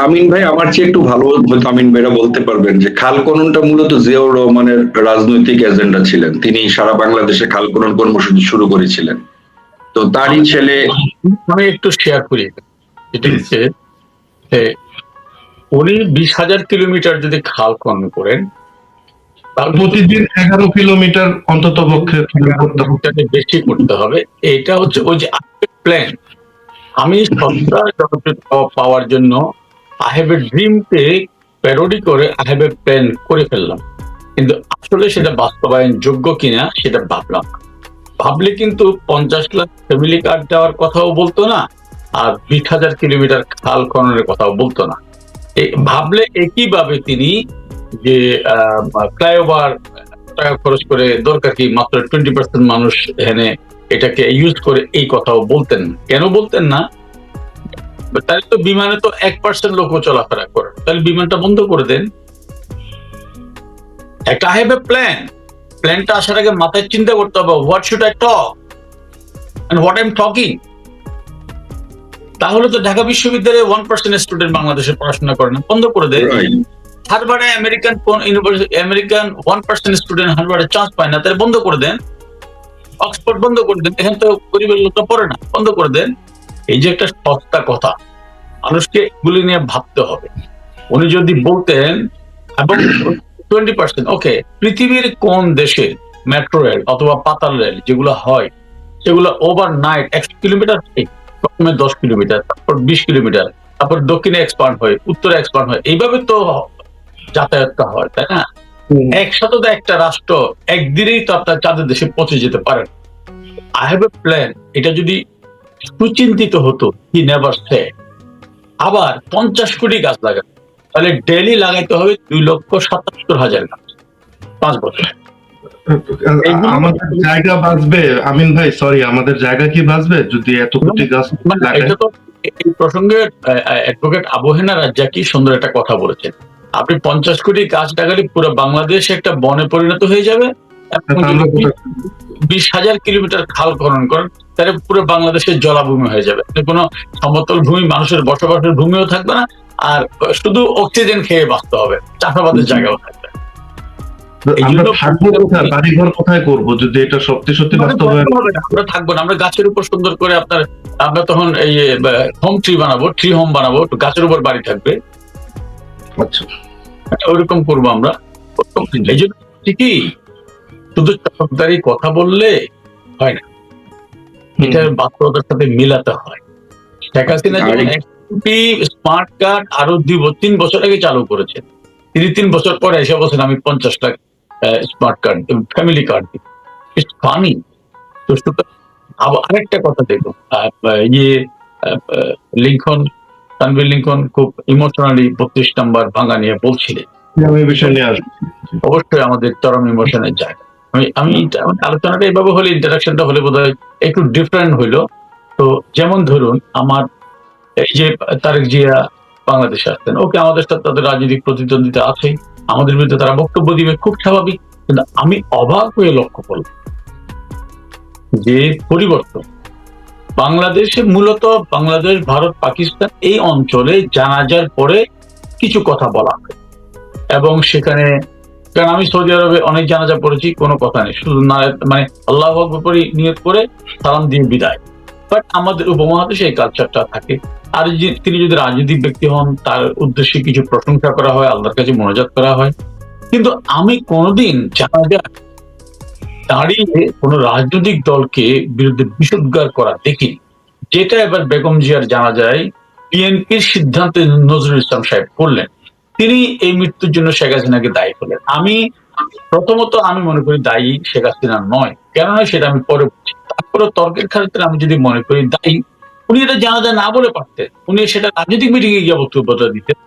আমিন ভাই আমার চেয়ে একটু ভালো হয়তো আমিন ভাইরা বলতে পারবেন যে খাল খননটা মূলত জিয়াউর রহমানের রাজনৈতিক এজেন্ডা ছিলেন। তিনি সারা বাংলাদেশে খাল খনন কর্মসূচি শুরু করেছিলেন। তো তারই ছেলে, আমি একটু শেয়ার করি, এটা হচ্ছে উনি 20,000 কিলোমিটার যদি খাল খনন করেন, প্রতিদিন 11 কিলোমিটার অন্তত পক্ষে বেশি করতে হবে। এটা হচ্ছে ওই যে প্ল্যান। আমি সরকার পাওয়ার জন্য আই হ্যাভ এ ড্রিমকে প্যারোডি করে আই হ্যাভ এ প্ল্যান করে ফেললাম, কিন্তু আসলে সেটা বাস্তবায়ন যোগ্য কিনা সেটা ভাবলাম। ভাবলে কিন্তু 50 লাখ ফ্যামিলি কার্ড দেওয়ার কথাও বলতো না, আর 20,000 কিলোমিটার খাল খননের কথাও বলতো না। ভাবলে একইভাবে তিনি যে ফ্লাইওভার টাকা খরচ করে দরকার কি, মাত্র 20% মানুষ এখানে এটাকে ইউজ করে এই কথাও বলতেন না। কেন বলতেন না? তাহলে তো বিমানে তো 1% লোকও চলাফেরা করে, তাহলে বিমানটা বন্ধ করে দেন। একটা হ্যাভ এ প্ল্যানটা আসার আগে মাথায় চিন্তা করতে হবে, what should I talk and what I am talking. তাহলে তো ঢাকা বিশ্ববিদ্যালয়ে 1% স্টুডেন্ট বাংলাদেশে পড়াশোনা করে না, বন্ধ করে দেন। হারবার্ডে আমেরিকান কোন ইউনিভার্সিটি, আমেরিকান 1% স্টুডেন্ট হারবার্ডে চান্স পায় না, তাহলে বন্ধ করে দেন। অক্সফোর্ড বন্ধ করে দেন, এখানে তো গরিবের লোকটা পড়ে না, বন্ধ করে দেন। এই যে একটা সস্তা কথা, মানুষকে এগুলি নিয়ে ভাবতে হবে। উনি যদি বলতেন এবং 20%, ওকে, পৃথিবীর কোন দেশে মেট্রো রেল অথবা পাতাল রেল যেগুলো হয় সেগুলো ওভারনাইট 100 কিলোমিটার, প্রথমে 10 কিলোমিটার, তারপর 20 কিলোমিটার, তারপর দক্ষিণে এক্সপান্ড হয়, উত্তরে এক্সপান্ড হয়, এইভাবে তো যাতায়াতটা হয়, তাই না? একসাথে তো একটা রাষ্ট্র একদিনেই তো আপনার চাঁদের দেশে পৌঁছে যেতে পারেন। আই হ্যাভ এ প্ল্যান, এটা যদি সুচিন্তিত হতো, হি নেভার সেড। আবার 50 কোটি গাছ লাগাবে, তাহলে ডেইলি লাগাইতে হবে 2,77,000 গাছ 5 বছর। আমাদের জায়গা বাঁচবে আমিন ভাই, সরি, আমাদের জায়গা কি বাঁচবে যদি এত কোটি গাছ লাগায়? এটা তো এই প্রসঙ্গে অ্যাডভোকেট আবু হেনা রাজ্জাকি সুন্দর একটা কথা বলেছেন। আপনি 50 কোটি গাছ লাগালে পুরো বাংলাদেশ একটা বনে পরিণত হয়ে যাবে, এবং 20,000 কিলোমিটার খাল খনন করেন, তাহলে পুরো বাংলাদেশের জলাভূমি হয়ে যাবে। কোনো সমতল ভূমি, মানুষের বসবাসের ভূমিও থাকবে না, আর শুধু অক্সিজেন খেয়ে বাঁচতে হবে, চাষাবাদের জায়গাও থাকবে। আমরা থাকবো কোথায়, বাড়িঘর কোথায় করবো যদি এটা সত্যি সত্যি বাস্তবায়ন? আমরা থাকবো না, আমরা গাছের উপর সুন্দর করে আমরা তখন এই হোম ট্রি বানাবো, ট্রি হোম বানাবো, গাছের উপর বাড়ি থাকবে, আচ্ছা ওইরকম করবো আমরা। এই জন্য ঠিকই শুধু চমৎকারী কথা বললে হয় না, এটার বাস্তবতার সাথে মিলাতে হয়। শেখ হাসিনা যেমন 1 কোটি স্মার্ট কার্ড আরো 3 বছর আগে চালু করেছেন, তিনি 3 বছর পরে এসে বলছেন আমি 50 lakh smart card, family card দিই। It's funny. তো আবার আরেকটা কথা দেখুন, লিঙ্কন, তানভীর লিঙ্কন খুব ইমোশনালি 32 নাম্বার ভাঙা নিয়ে বলছিলেন। আমি এই বিষয় নিয়ে আসবো। অবশ্যই আমাদের চরম ইমোশনের জায়গা। আমি আলোচনাটা এইভাবে হলে, ইন্টারাকশনটা হলে বোধহয় একটু ডিফারেন্ট হইলো। তো যেমন ধরুন, আমার এই যে তারেক জিয়া বাংলাদেশে আসতেন, ওকে, আমাদের সাথে তাদের রাজনৈতিক প্রতিদ্বন্দ্বিতা আছে, আমাদের বিরুদ্ধে তারা বক্তব্য দিবে, খুব স্বাভাবিক। কিন্তু আমি অবাক হয়ে লক্ষ্য করলাম যে পরিবর্তন বাংলাদেশে, মূলত বাংলাদেশ, ভারত, পাকিস্তান এই অঞ্চলে জানাজার পরে কিছু কথা বলা হয়, এবং সেখানে, কারণ আমি সৌদি আরবে অনেক জানাজা পড়েছি, কোনো কথা নেই, শুধু মানে আল্লাহু আকবার নিয়ত করে সালাম দিয়ে বিদায়। বাট আমাদের উপমহাদেশে এই কালচারটা থাকে। আর তিনি যদি রাজনৈতিক ব্যক্তি হন, তার উদ্দেশ্যে কিছু প্রশংসা করা হয়, আল্লাহর কাছে মোনাজাত করা হয়। কিন্তু আমি কোনোদিন জানাজা দাঁড়িয়ে কোন রাজনৈতিক দলকে বিরুদ্ধে বিষোদ্গার করা দেখি, যেটা এবার বেগম জিয়ার জানাজায় বিএনপির সিদ্ধান্তে নজরুল ইসলাম সাহেব করলেন। তিনি এই মৃত্যুর জন্য শেখ হাসিনাকে দায়ী করলেন। প্রথমত আমি মনে করি দায়ী শেখ হাসিনা নয়, কেননা সেটা আমি পরে বলছি। তারপরে তর্কের ক্ষেত্রে আমি যদি মনে করি দায়ী, উনি এটা জানাজা না বলে পারতেন, উনি সেটা রাজনৈতিক মিটিং এ গিয়ে বক্তব্যটা দিতেন।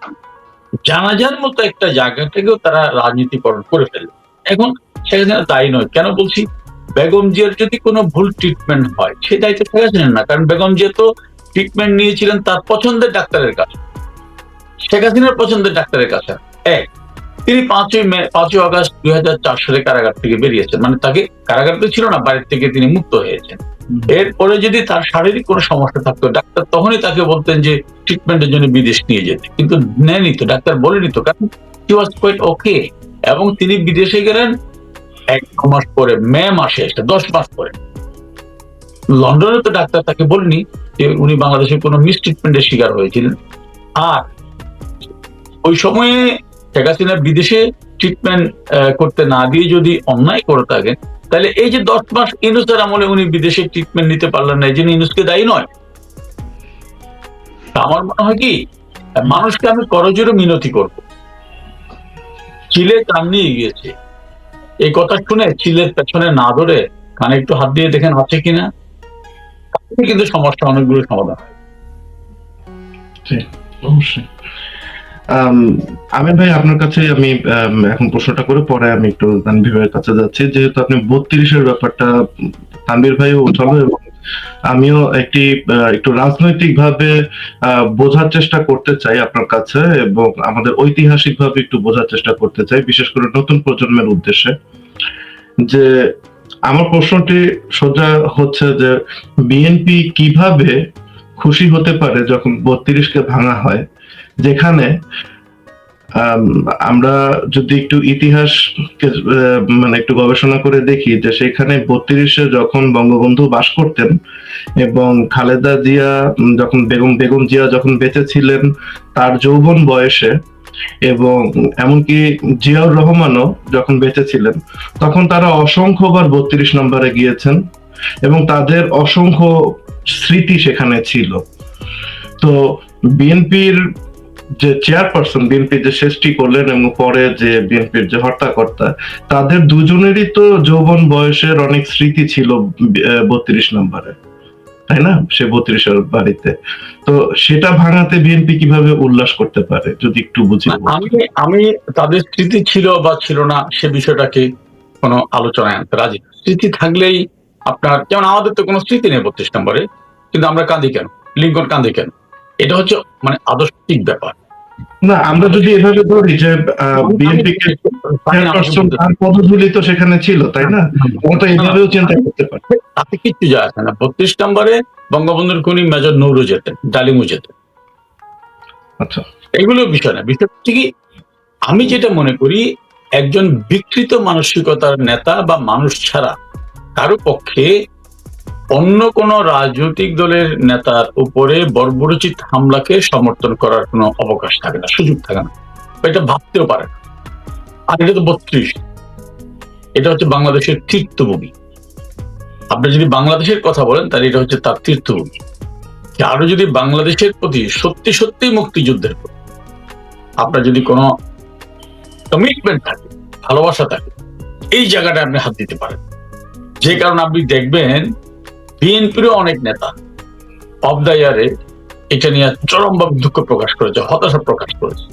জানাজার মতো একটা জায়গাটাকেও তারা রাজনীতিকরণ করে ফেললেন। এখন শেখ হাসিনা দায়ী নয়। কেন বলছি? বেগম জিয়ার যদি কোনো ভুল ট্রিটমেন্ট হয়, সে দায়িত্ব শেখ হাসিনার না, কারণ বেগম জিয়া তো ট্রিটমেন্ট নিয়েছিলেন তার পছন্দের ডাক্তারের কাছে, শেখ হাসিনার পছন্দের ডাক্তারের কাছে। তিনি 5ই আগস্ট 2004 সালে কারাগার থেকে বেরিয়েছেন, মানে তাকে কারাগার তো ছিল না, বাড়ির থেকে তিনি মুক্ত হয়েছেন। এরপরে যদি তার শারীরিক কোনো সমস্যা থাকতো, ডাক্তার তখনই তাকে বলতেন যে ট্রিটমেন্টের জন্য বিদেশ নিয়ে যেতে, কিন্তু নেয়নি তো, ডাক্তার বলেনি তো, কারণ হি ওয়াজ কোয়াইট ওকে। এবং তিনি বিদেশে গেলেন 1 মাস পরে, মে মাসে, 10 মাস পরে। লন্ডনে তো ডাক্তার তাকে বলেনি যে উনি বাংলাদেশের কোনো মিসট্রিটমেন্টের শিকার হয়েছিলেন। আর ওই সময়ে শেখ হাসিনা বিদেশে ট্রিটমেন্ট করতে না দিয়ে যদি অন্যায় করে থাকেন, তাহলে এই যে 10 মাস ইউনূসের আমলে উনি বিদেশে ট্রিটমেন্ট নিতে পারলেন না, এই জন্য ইউনূসকে দায়ী নয়। আমার মনে হয় কি, মানুষকে আমি করজোড়ে মিনতি করব, চিলে টান নিয়ে গিয়েছে, এই কথা শুনে চিলের পেছনে না ধরে কানে একটু হাত দিয়ে দেখেন আছে কিনা, কিন্তু সমস্যা অনেকগুলো সমাধান হয়। অবশ্যই। আমিন ভাই, আপনার কাছে আমি এখন প্রশ্নটা করে পরে আমি একটু তানভীর ভাইয়ের কাছে যাচ্ছি। যেহেতু আপনি 32-এর ব্যাপারটা তানভীর ভাইও উঠালো এবং আমিও একটু রাজনৈতিক ভাবে বোঝার চেষ্টা করতে চাই আপনার কাছে, এবং আমাদের ঐতিহাসিক ভাবে একটু বোঝার চেষ্টা করতে চাই, বিশেষ করে নতুন প্রজন্মের উদ্দেশ্যে। যে আমার প্রশ্নটি সোজা হচ্ছে যে বিএনপি কিভাবে খুশি হতে পারে যখন 32-কে ভাঙা হয়, যেখানে আমরা যদি একটু ইতিহাস মানে একটু গবেষণা করে দেখি যে সেখানে 32-এ যখন বঙ্গবন্ধু বাস করতেন এবং খালেদা জিয়া যখন বেগম জিয়া যখন বেঁচে ছিলেন তার যৌবন বয়সে, এবং এমনকি জিয়াউর রহমানও যখন বেঁচে ছিলেন, তখন তারা অসংখ্যবার 32 নম্বরে গিয়েছেন এবং তাদের অসংখ্য স্মৃতি সেখানে ছিল। তো বিএনপির যে চেয়ারপারসন, বিএনপির যে শেষটি করলেন এবং পরে যে বিএনপির যে হর্তাকর্তা, তাদের দুজনেরই তো যৌবন বয়সের অনেক স্মৃতি ছিল 32 নম্বরে, তাই না? সে 32-এর বাড়িতে। তো সেটা ভাঙাতে বিএনপি কিভাবে উল্লাস করতে পারে যদি একটু বুঝি। আমি তাদের স্মৃতি ছিল বা ছিল না সে বিষয়টাকে কোনো আলোচনায় আনতে রাজি। স্মৃতি থাকলেই আপনার, যেমন আমাদের তো কোনো স্মৃতি নেই 32 নম্বরে, কিন্তু আমরা কাঁদি কেন, লিঙ্কন কাঁদে কেন? এটা হচ্ছে মানে আদর্শিক ব্যাপার। না, আমরা যদি এভাবে ধরি যে বিএনপি কে তার পদধূলি তো সেখানে ছিল, তাই না? আমরা তো এভাবেও চিন্তা করতে পারি। তাতে কিচ্ছু যায় আসে না। 32 নম্বরে বঙ্গবন্ধুর খুনি মেজর নৌরু যেতেন, ডালিমু যেতেন। আচ্ছা, এগুলো বিষয় না। বিষয় হচ্ছে কি, আমি যেটা মনে করি, একজন বিকৃত মানসিকতার নেতা বা মানুষ ছাড়া কারো পক্ষে অন্য কোন রাজনৈতিক দলের নেতার উপরে বর্বরোচিত হামলাকে সমর্থন করার কোনো অবকাশ থাকে না, সুযোগ থাকে না, এটা ভাবতেও পারে না। আর এটা তো 32, এটা হচ্ছে বাংলাদেশের তীর্থভূমি। আপনি যদি বাংলাদেশের কথা বলেন তাহলে এটা হচ্ছে তার তীর্থভূমি। আরো যদি বাংলাদেশের প্রতি সত্যি সত্যি মুক্তিযুদ্ধের প্রতি আপনার যদি কোনো কমিটমেন্ট থাকে, ভালোবাসা থাকে, এই জায়গাটা আপনি হাত দিতে পারেন। যে কারণে আপনি দেখবেন বিএনপিরও অনেক নেতা অফ দ্য ইয়ারে এটা নিয়ে চরমভাবে দুঃখ প্রকাশ করেছে, হতাশা প্রকাশ করেছে।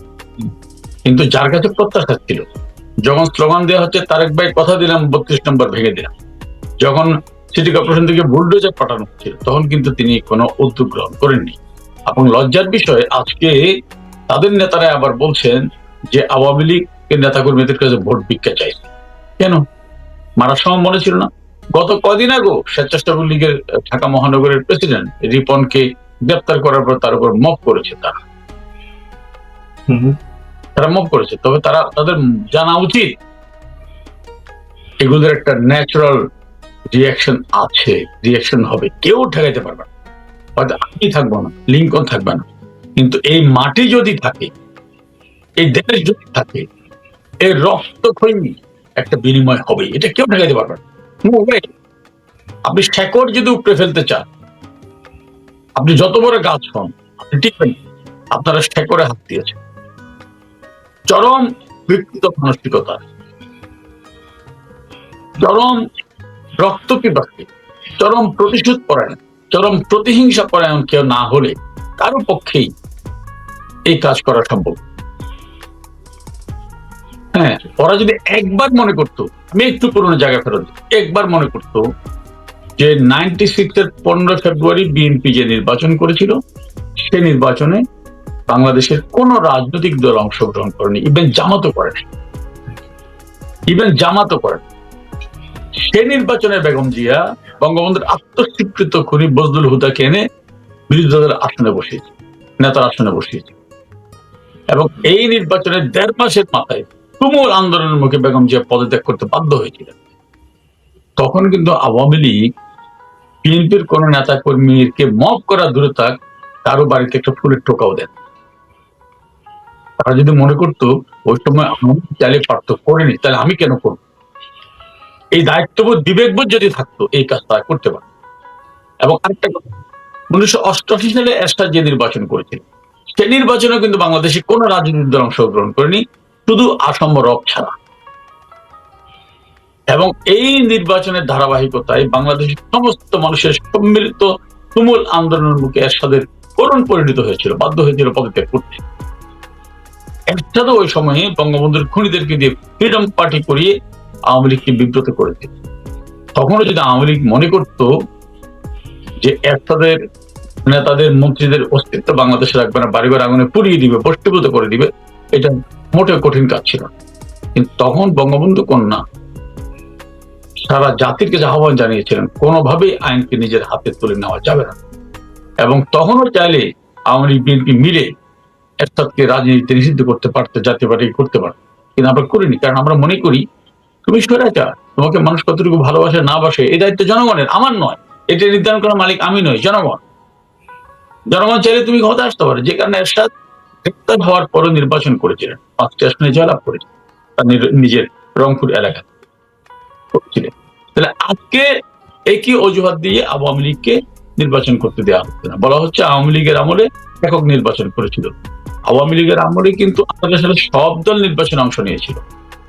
কিন্তু যার কাছে প্রত্যাশা ছিল, যখন স্লোগান দেওয়া হচ্ছে তারেক ভাই কথা দিলাম 32 নম্বর ভেঙে দিলাম, যখন সিটি কর্পোরেশন থেকে বুলডোজার পাঠানো হচ্ছিল, তখন কিন্তু তিনি কোনো উদ্যোগ গ্রহণ করেননি। এবং লজ্জার বিষয়, আজকে তাদের নেতারা আবার বলছেন যে আওয়ামী লীগের নেতাকর্মীদের কাছে ভোট ভিক্ষা চাইছে। কেন? মারার সময় মনে ছিল না? গত কদিন আগে স্বেচ্ছাসেবক লীগের ঢাকা মহানগরের প্রেসিডেন্ট রিপনকে গ্রেপ্তার করার পর তার উপর মব করেছে, তারা মব করেছে। তবে তাদের জানা উচিত এগুলোর একটা ন্যাচারাল রিয়াকশন আছে, রিয়াকশন হবে, কেউ ঠেকাইতে পারবে না। হয়তো আমি থাকবো না, লিঙ্কন থাকবে না, কিন্তু এই মাটি যদি থাকে, এই দেশ যদি থাকে, এই রক্তক্ষয়ী একটা বিনিময় হবে, এটা কেউ ঠেকাইতে পারবে না। আপনি শেকড় যদি উপড়ে ফেলতে চান, আপনি যত বড় গাছ হন, আপনি টিকবেন। আপনারা শেকড়ে হাত দিয়েছেন। চরম বিকৃত মানসিকতা, চরম রক্তপিপাসী, চরম প্রতিশোধ পরায়ণ, চরম প্রতিহিংসা পরায়ণ কেউ না হলে কারো পক্ষেই এই কাজ করা সম্ভব। হ্যাঁ, ওরা যদি একবার মনে করতো, আমি একটু পুরোনো জায়গা ফেরত, একবার মনে করতো যে 96-এর 15 ফেব্রুয়ারি বিএনপি যে নির্বাচন করেছিল, সে নির্বাচনে বাংলাদেশের কোন রাজনৈতিক দল অংশগ্রহণ করেনি, ইভেন জামাতও করেনি, সে নির্বাচনে বেগম জিয়া বঙ্গবন্ধুর আত্মস্বীকৃত খুনি বজলুল হুদাকে এনে বিরোধীদের আসনে বসিয়েছে, নেতার আসনে বসিয়েছে। এবং এই নির্বাচনের 1.5 মাসের মাথায় তুমুল আন্দোলনের মুখে বেগম জিয়া পদত্যাগ করতে বাধ্য হয়েছিলেন। তখন কিন্তু আওয়ামী লীগ বিএনপির কোন নেতা কর্মীকে মব করা দূরে থাক, কারো বাড়িতে একটা ফুলের টোকাও দেন। তারা যদি মনে করতো ওই সময় আমি চাইলে পারতো, করেনি, তাহলে আমি কেন করবো? এই দায়িত্ববোধ, বিবেকবোধ যদি থাকতো, এই কাজ তারা করতে পারত। এবং আরেকটা কথা, 1988 সালে এরশাদ যে নির্বাচন করেছিল, সে নির্বাচনে কিন্তু বাংলাদেশে কোন রাজনৈতিক দল অংশগ্রহণ করেনি, শুধু আসম্ভ রব ছাড়া। এবং এই নির্বাচনের ধারাবাহিকতায় বাংলাদেশের সমস্ত মানুষের সম্মিলিত তুমুল আন্দোলনের মুখে এরশাদের করুণ পরিণত হয়েছিল, বাধ্য হয়েছিল পদত্যাগ করতে। এরশাদও ওই সময়ে বঙ্গবন্ধুর খুনিদেরকে দিয়ে ফ্রিডম পার্টি করিয়ে আওয়ামী লীগকে বিব্রত করেছে। তখনও যদি আওয়ামী লীগ মনে করত যে এরশাদের নেতাদের মন্ত্রীদের অস্তিত্ব বাংলাদেশে রাখবে না, বাড়ি আগুনে পুড়িয়ে দিবে, বস্তিভূত করে দিবে, এটা মোটেও কঠিন কাজ ছিল। কিন্তু তখন বঙ্গবন্ধু কন্যা সারা জাতির কাছে আহ্বান জানিয়েছিলেন কোনোভাবেই আইনকে নিজের হাতে তুলে নেওয়া যাবে না, এবং তখনও চাইলে আওয়ামী লীগ বিএনপি মিলে এরশাদকে রাজনীতিতে নিষিদ্ধ করতে পারতো, জাতীয় পার্টি করতে পারতো, কিন্তু আমরা করিনি। কারণ আমরা মনে করি তুমি স্বৈরাচার, তোমাকে মানুষ কতটুকু ভালোবাসে না বাসে এই দায়িত্ব জনগণের, আমার নয়। এটা নির্ধারণ করার মালিক আমি নই, জনগণ। জনগণ চাইলে তুমি ক্ষমতা আসতে পারো। যে কারণে এরশাদ গ্রেপ্তার হওয়ার পরও নির্বাচন করেছিলেন, 5টি আসনে জয়লাভ করেছিলেন তার নিজের রংপুর এলাকা করেছিলেন। তাহলে আজকে একই অজুহাত দিয়ে আওয়ামী লীগকে নির্বাচন করতে দেওয়া হচ্ছে না। বলা হচ্ছে আওয়ামী লীগের আমলে একক নির্বাচন করেছিল। আওয়ামী লীগের আমলে কিন্তু আমাদের সাথে সব দল নির্বাচনে অংশ নিয়েছিল।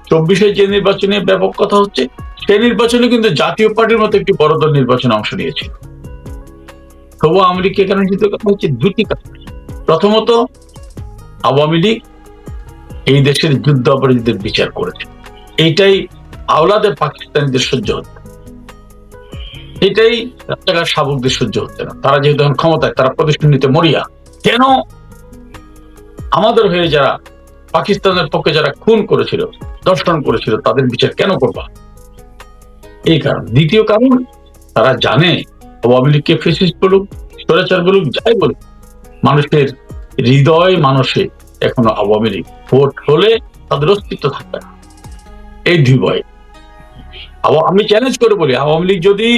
24-এ যে নির্বাচনে ব্যাপক কথা হচ্ছে, সেই নির্বাচনে কিন্তু জাতীয় পার্টির মতো একটি বড় দল নির্বাচনে অংশ নিয়েছিল। তবু আওয়ামী লীগকে এখানে নিষিদ্ধ করা হচ্ছে দুটি কারণ। প্রথমত, আওয়ামী লীগ এই দেশের যুদ্ধ অপরাধীদের বিচার করেছে, এইটাই আওলাদে পাকিস্তানিদের সহ্য হচ্ছে, এটাই রাস্তাঘাট শাবকদের সহ্য হচ্ছে না। তারা যেহেতু এখন ক্ষমতায়, তারা প্রতিশোধ নিতে মরিয়া। কেন আমাদের হয়ে যারা পাকিস্তানের পক্ষে যারা খুন করেছিল, ধর্ষণ করেছিল, তাদের বিচার কেন করবা? এই কারণ। দ্বিতীয় কারণ, তারা জানে আওয়ামী লীগকে ফ্যাসিস্ট বলুক, স্বৈরাচার বলুক, যাই বলুক, মানুষের হৃদয় মানুষে এখনো আওয়ামী লীগ। ভোট হলে তাদের অস্তিত্ব থাকবে না, এই দুই ভয়। আমি চ্যালেঞ্জ করে বলি, আওয়ামী লীগ যদি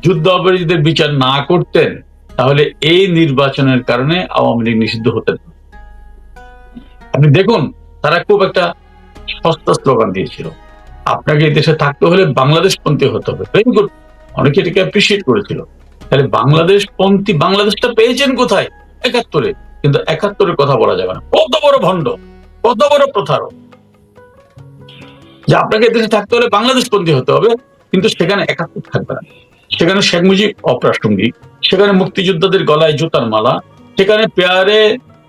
যুদ্ধ অপরাধীদের বিচার না করতেন, তাহলে এই নির্বাচনের কারণে আওয়ামী লীগ নিষিদ্ধ হতেন। আপনি দেখুন, তারা খুব একটা সস্তা স্লোগান দিয়েছিল, আপনাকে এই দেশে থাকতে হলে বাংলাদেশ পন্থী হতে হবে। ভেরি গুড, অনেকে এটাকে অ্যাপ্রিসিয়েট করেছিল। তাহলে বাংলাদেশ পন্থী, বাংলাদেশটা পেয়েছেন কোথায়? 71-এ। কিন্তু 71-এর কথা বলা যাবে না। কত বড় ভণ্ড, কত বড় প্রতারক, যে আপনাকে দেশে থাকতে হলে বাংলাদেশ পন্থী হতে হবে, কিন্তু সেখানে 71 থাকবে না। সেখানে শেখ মুজিব অপ্রাসঙ্গিক, সেখানে মুক্তিযোদ্ধাদের গলায় জুতার মালা, সেখানে পেয়ারে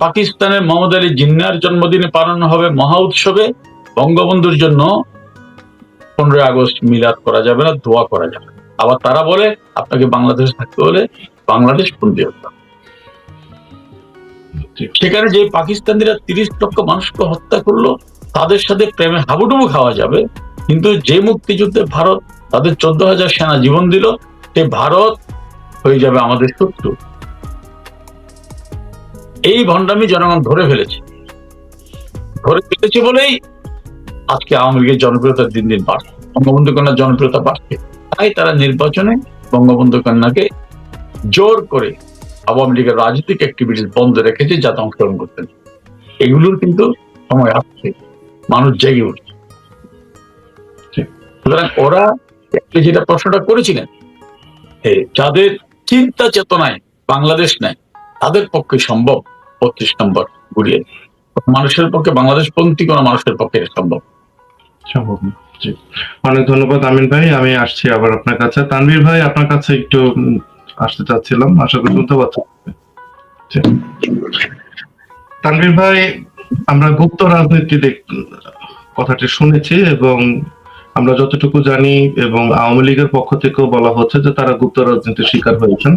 পাকিস্তানের মোহাম্মদ আলী জিন্নার জন্মদিনে পালন হবে মহা উৎসবে, বঙ্গবন্ধুর জন্য 15 আগস্ট মিলাদ করা যাবে না, দোয়া করা যাবে না। আবার তারা বলে আপনাকে বাংলাদেশে থাকতে হলে বাংলাদেশ পন্থী হতে হবে। সেখানে যে পাকিস্তানিরা 30 লক্ষ মানুষকে হত্যা করলো, তাদের সাথে প্রেমে হাবুডুবু খাওয়া যাবে, কিন্তু যে মুক্তিযুদ্ধে ভারত তাদের 14,000 সেনা জীবন দিল, সে ভারত হয়ে যাবে আমাদের শত্রু। এই ভণ্ডামি জনগণ ধরে ফেলেছে বলেই আজকে আওয়ামী লীগের জনপ্রিয়তা দিন দিন বাড়ছে, বঙ্গবন্ধু কন্যার জনপ্রিয়তা বাড়ছে। তাই তারা নির্বাচনে বঙ্গবন্ধু কন্যাকে জোর করে আওয়ামী লীগের রাজনৈতিক অ্যাক্টিভিটিস বন্ধ রেখেছে, যাতে অংশগ্রহণ করতেন। এগুলোর কিন্তু সময় আসছে, মানুষ জেগে উঠছে। সুতরাং ওরা যেটা প্রশ্নটা করেছিলেন, যাদের চিন্তা চেতনায় বাংলাদেশ নেয়, তাদের পক্ষে সম্ভব 25 নম্বর ঘুরিয়ে, মানুষের পক্ষে বাংলাদেশ পন্থী কোন মানুষের পক্ষে সম্ভব না। অনেক ধন্যবাদ আমিন ভাই। আমি আসছি আবার আপনার কাছে। তানভীর ভাই, আপনার কাছে একটু আসতে চাচ্ছিলাম, আশা করি শুনতে পাচ্ছেন। তানভীর ভাই, আমরা গুপ্ত রাজনীতি কথাটি শুনেছি, এবং আমরা যতটুকু জানি, এবং আওয়ামী লীগের পক্ষ থেকেও বলা হচ্ছে যে তারা গুপ্ত রাজনীতির শিকার হয়েছেন।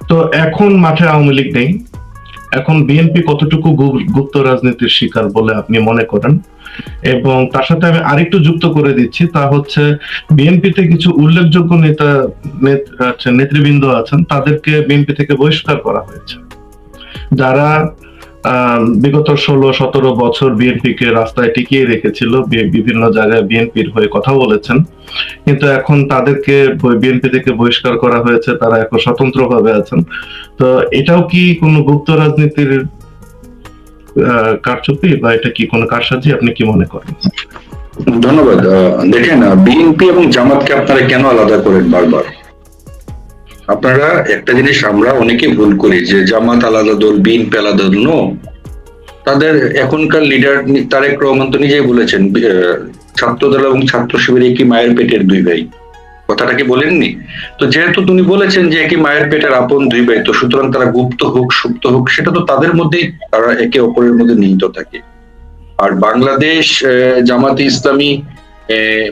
তো এখন মাঠে আওয়ামী লীগ নেই, এখন বিএনপি কতটুকু গুপ্ত রাজনীতির শিকার বলে আপনি মনে করেন? এবং তার সাথে আমি আরেকটু যুক্ত করে দিচ্ছি, তা হচ্ছে বিএনপিতে কিছু উল্লেখযোগ্য নেতৃবৃন্দ আছেন, তাদেরকে বিএনপি থেকে বহিষ্কার করা হয়েছে, যারা বিগত 16-17 বছর বিএনপিকে রাস্তায় টিকিয়ে রেখেছিল, বিভিন্ন জায়গায় বিএনপির হয়ে কথা বলেছেন, কিন্তু এখন তাদেরকে বিএনপি থেকে বহিষ্কার করা হয়েছে, তারা এখন স্বতন্ত্রভাবে আছেন। তো এটাও কি কোনো গুপ্ত রাজনীতির কারচুপি, বা এটা কি কোনো কারসাজি, আপনি কি মনে করেন? ধন্যবাদ। দেখেন, বিএনপি এবং জামাতকে আপনারা কেন আলাদা করেন বারবার? আপনারা একটা জিনিস আমরা অনেকে ভুল করি, যে জামাত আলাদা দল, বিএনপি আলাদা দল। নো, তাদের এখনকার লিডার তারেক রহমান তো নিজেই বলেছেন, ছাত্রদল এবং ছাত্র শিবির একই মায়ের পেটের দুই ভাই। কথাটা কি বলেননি? তো যেহেতু তিনি বলেছেন যে একই মায়ের পেটের আপন দুই ভাই, তো সুতরাং তারা গুপ্ত হোক সুপ্ত হোক, সেটা তো তাদের মধ্যেই তারা একে অপরের মধ্যে নিহিত থাকে। আর বাংলাদেশ জামাতে ইসলামী